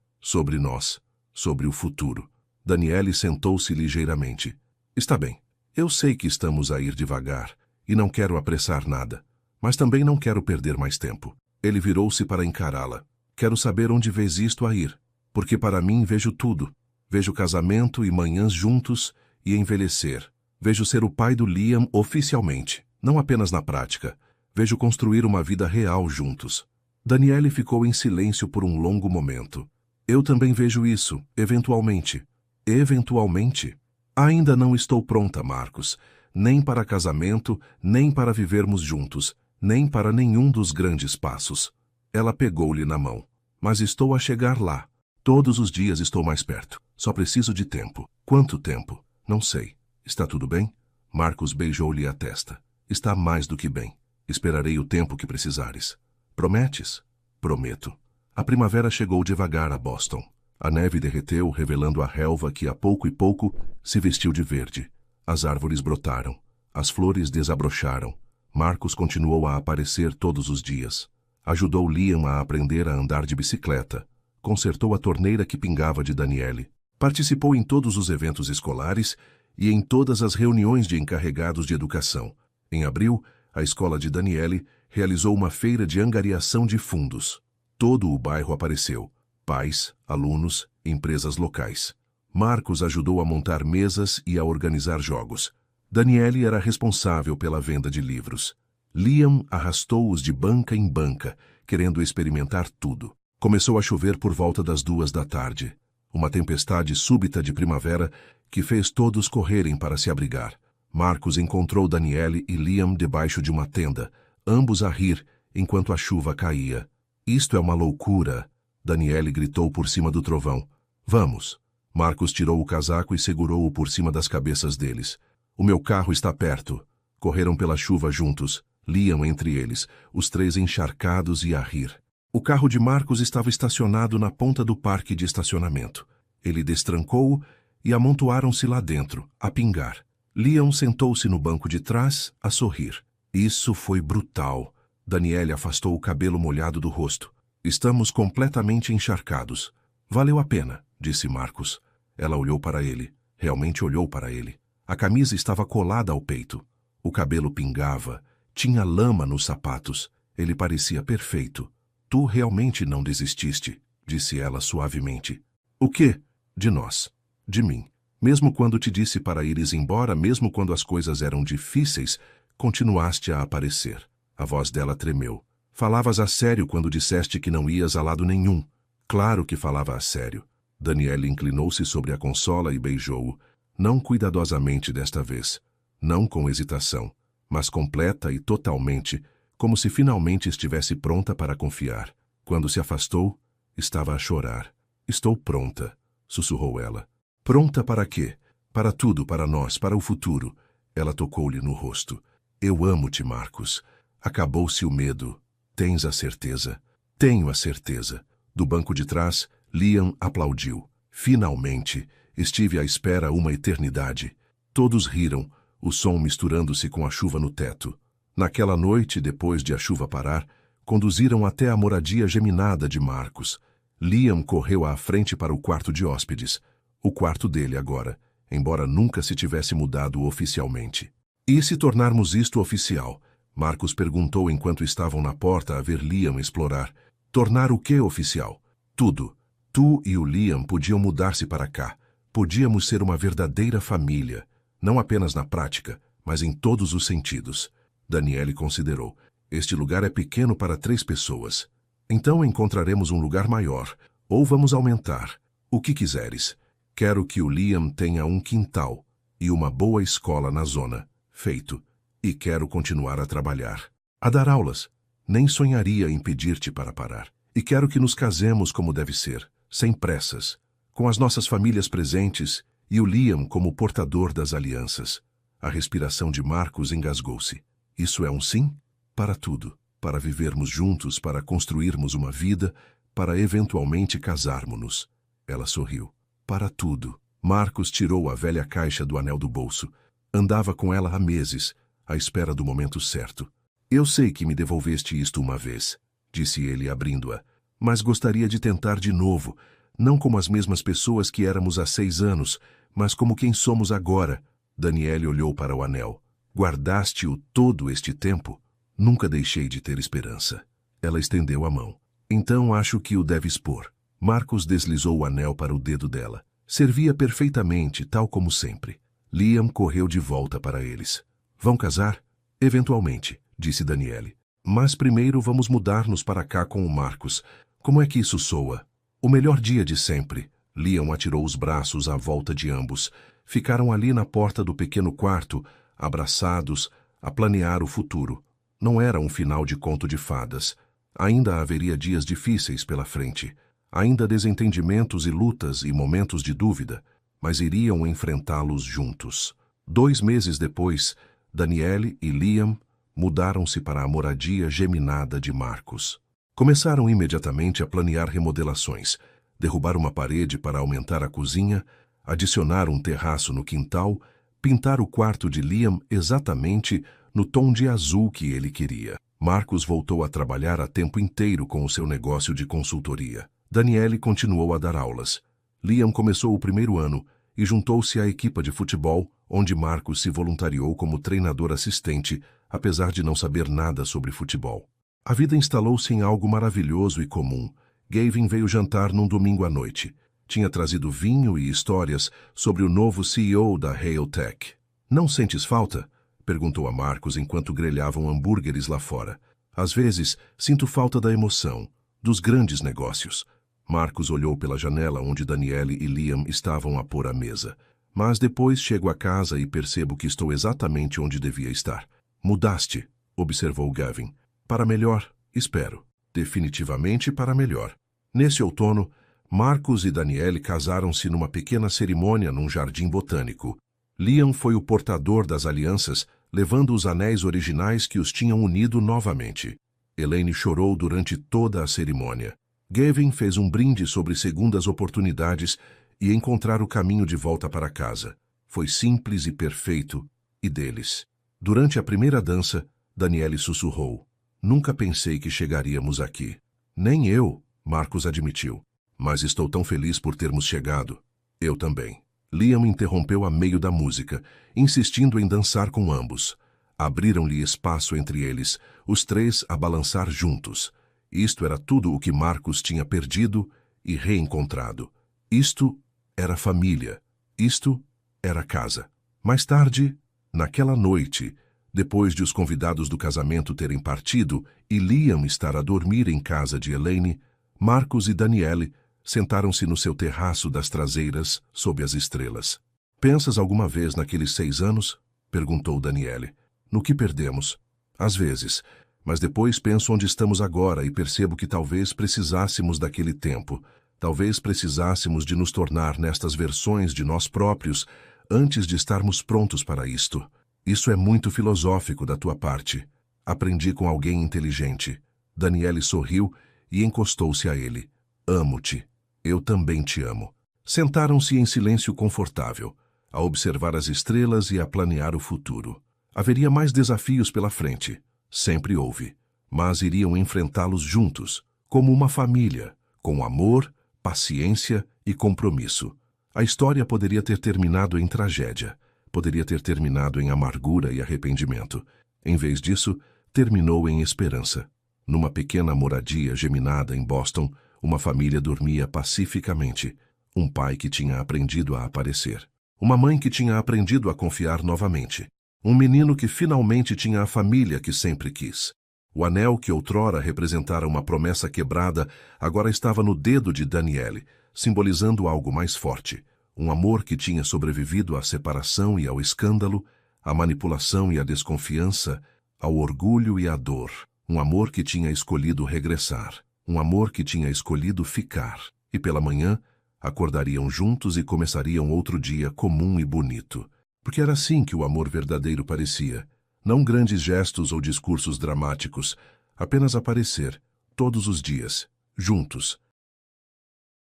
nós, sobre o futuro. Daniele sentou-se ligeiramente. Está bem, eu sei que estamos a ir devagar e não quero apressar nada, mas também não quero perder mais tempo. Ele virou-se para encará-la. Quero saber onde vês isto a ir, porque para mim vejo tudo. Vejo casamento e manhãs juntos e envelhecer. Vejo ser o pai do Liam oficialmente, não apenas na prática. Vejo construir uma vida real juntos. Daniele ficou em silêncio por um longo momento. Eu também vejo isso, eventualmente. Eventualmente. Ainda não estou pronta, Marcus, nem para casamento, nem para vivermos juntos, nem para nenhum dos grandes passos. Ela pegou-lhe na mão. Mas estou a chegar lá. Todos os dias estou mais perto. Só preciso de tempo. Quanto tempo? Não sei. Está tudo bem? Marcus beijou-lhe a testa. Está mais do que bem. Esperarei o tempo que precisares. Prometes? Prometo. A primavera chegou devagar a Boston. A neve derreteu, revelando a relva que, a pouco e pouco, se vestiu de verde. As árvores brotaram. As flores desabrocharam. Marcus continuou a aparecer todos os dias. Ajudou Liam a aprender a andar de bicicleta. Consertou a torneira que pingava de Daniele. Participou em todos os eventos escolares e em todas as reuniões de encarregados de educação. Em abril, a escola de Daniele realizou uma feira de angariação de fundos. Todo o bairro apareceu. Pais, alunos, empresas locais. Marcus ajudou a montar mesas e a organizar jogos. Daniele era responsável pela venda de livros. Liam arrastou-os de banca em banca, querendo experimentar tudo. Começou a chover por volta das 2 da tarde. Uma tempestade súbita de primavera que fez todos correrem para se abrigar. Marcus encontrou Daniele e Liam debaixo de uma tenda, ambos a rir enquanto a chuva caía. Isto é uma loucura, Daniele gritou por cima do trovão. Vamos. Marcus tirou o casaco e segurou-o por cima das cabeças deles. O meu carro está perto. Correram pela chuva juntos, Liam entre eles, os três encharcados e a rir. O carro de Marcus estava estacionado na ponta do parque de estacionamento. Ele destrancou-o e amontoaram-se lá dentro, a pingar. Liam sentou-se no banco de trás, a sorrir. Isso foi brutal. Daniele afastou o cabelo molhado do rosto. Estamos completamente encharcados. Valeu a pena, disse Marcus. Ela olhou para ele. Realmente olhou para ele. A camisa estava colada ao peito. O cabelo pingava. Tinha lama nos sapatos. Ele parecia perfeito. Tu realmente não desististe, disse ela suavemente. O quê? De nós. De mim. Mesmo quando te disse para ires embora, mesmo quando as coisas eram difíceis, continuaste a aparecer. A voz dela tremeu. Falavas a sério quando disseste que não ias a lado nenhum. Claro que falava a sério. Daniele inclinou-se sobre a consola e beijou-o. Não cuidadosamente desta vez. Não com hesitação, mas completa e totalmente, como se finalmente estivesse pronta para confiar. Quando se afastou, estava a chorar. Estou pronta, sussurrou ela. Pronta para quê? Para tudo, para nós, para o futuro. Ela tocou-lhe no rosto. Eu amo-te, Marcus. Acabou-se o medo. Tens a certeza? Tenho a certeza. Do banco de trás, Liam aplaudiu. Finalmente, estive à espera uma eternidade. Todos riram, o som misturando-se com a chuva no teto. Naquela noite, depois de a chuva parar, conduziram até a moradia geminada de Marcus. Liam correu à frente para o quarto de hóspedes. O quarto dele agora, embora nunca se tivesse mudado oficialmente. E se tornarmos isto oficial? Marcus perguntou enquanto estavam na porta a ver Liam explorar. Tornar o que oficial? Tudo. Tu e o Liam podiam mudar-se para cá. Podíamos ser uma verdadeira família. Não apenas na prática, mas em todos os sentidos. Daniele considerou. Este lugar é pequeno para 3 pessoas. Então encontraremos um lugar maior. Ou vamos aumentar. O que quiseres. Quero que o Liam tenha um quintal e uma boa escola na zona. Feito. E quero continuar a trabalhar. A dar aulas. Nem sonharia em pedir-te para parar. E quero que nos casemos como deve ser, sem pressas, com as nossas famílias presentes e o Liam como portador das alianças. A respiração de Marcus engasgou-se. Isso é um sim? Para tudo. Para vivermos juntos, para construirmos uma vida, para eventualmente casarmos-nos. Ela sorriu. Para tudo. Marcus tirou a velha caixa do anel do bolso. Andava com ela há meses, à espera do momento certo. Eu sei que me devolveste isto uma vez, disse ele abrindo-a, mas gostaria de tentar de novo, não como as mesmas pessoas que éramos há 6 anos, mas como quem somos agora. Daniele olhou para o anel. Guardaste-o todo este tempo? Nunca deixei de ter esperança. Ela estendeu a mão. Então acho que o deves pôr. Marcus deslizou o anel para o dedo dela. Servia perfeitamente, tal como sempre. Liam correu de volta para eles. Vão casar? Eventualmente, disse Daniele. Mas primeiro vamos mudar-nos para cá com o Marcus. Como é que isso soa? O melhor dia de sempre. Liam atirou os braços à volta de ambos. Ficaram ali na porta do pequeno quarto, abraçados, a planear o futuro. Não era um final de conto de fadas. Ainda haveria dias difíceis pela frente. Ainda desentendimentos e lutas e momentos de dúvida, mas iriam enfrentá-los juntos. 2 meses depois, Daniele e Liam mudaram-se para a moradia geminada de Marcus. Começaram imediatamente a planear remodelações, derrubar uma parede para aumentar a cozinha, adicionar um terraço no quintal, pintar o quarto de Liam exatamente no tom de azul que ele queria. Marcus voltou a trabalhar a tempo inteiro com o seu negócio de consultoria. Daniele continuou a dar aulas. Liam começou o 1º ano e juntou-se à equipa de futebol, onde Marcus se voluntariou como treinador assistente, apesar de não saber nada sobre futebol. A vida instalou-se em algo maravilhoso e comum. Gavin veio jantar num domingo à noite. Tinha trazido vinho e histórias sobre o novo CEO da Hale Tech. Não sentes falta? Perguntou a Marcos enquanto grelhavam hambúrgueres lá fora. Às vezes, sinto falta da emoção, dos grandes negócios. Marcos olhou pela janela onde Danielle e Liam estavam a pôr a mesa. Mas depois chego a casa e percebo que estou exatamente onde devia estar. Mudaste, observou Gavin. Para melhor, espero. Definitivamente para melhor. Nesse outono, Marcos e Danielle casaram-se numa pequena cerimônia num jardim botânico. Liam foi o portador das alianças, levando os anéis originais que os tinham unido novamente. Elaine chorou durante toda a cerimônia. Gavin fez um brinde sobre segundas oportunidades e encontrar o caminho de volta para casa. Foi simples e perfeito, e deles. Durante a primeira dança, Danielle sussurrou. Nunca pensei que chegaríamos aqui. Nem eu, Marcos admitiu. Mas estou tão feliz por termos chegado. Eu também. Liam interrompeu a meio da música, insistindo em dançar com ambos. Abriram-lhe espaço entre eles, os três a balançar juntos. Isto era tudo o que Marcos tinha perdido e reencontrado. Isto era família. Isto era casa. Mais tarde, naquela noite, depois de os convidados do casamento terem partido e Liam estar a dormir em casa de Elaine, Marcos e Danielle sentaram-se no seu terraço das traseiras, sob as estrelas. Pensas alguma vez naqueles 6 anos? Perguntou Danielle. No que perdemos? Às vezes, mas depois penso onde estamos agora e percebo que talvez precisássemos daquele tempo. Talvez precisássemos de nos tornar nestas versões de nós próprios antes de estarmos prontos para isto. Isso é muito filosófico da tua parte. Aprendi com alguém inteligente. Danielle sorriu e encostou-se a ele. Amo-te. Eu também te amo. Sentaram-se em silêncio confortável, a observar as estrelas e a planear o futuro. Haveria mais desafios pela frente. Sempre houve. Mas iriam enfrentá-los juntos, como uma família, com amor, paciência e compromisso. A história poderia ter terminado em tragédia. Poderia ter terminado em amargura e arrependimento. Em vez disso, terminou em esperança. Numa pequena moradia geminada em Boston, uma família dormia pacificamente. Um pai que tinha aprendido a aparecer. Uma mãe que tinha aprendido a confiar novamente. Um menino que finalmente tinha a família que sempre quis. O anel que outrora representara uma promessa quebrada agora estava no dedo de Danielle, simbolizando algo mais forte. Um amor que tinha sobrevivido à separação e ao escândalo, à manipulação e à desconfiança, ao orgulho e à dor. Um amor que tinha escolhido regressar. Um amor que tinha escolhido ficar. E pela manhã, acordariam juntos e começariam outro dia comum e bonito. Porque era assim que o amor verdadeiro parecia. Não grandes gestos ou discursos dramáticos, apenas aparecer, todos os dias, juntos,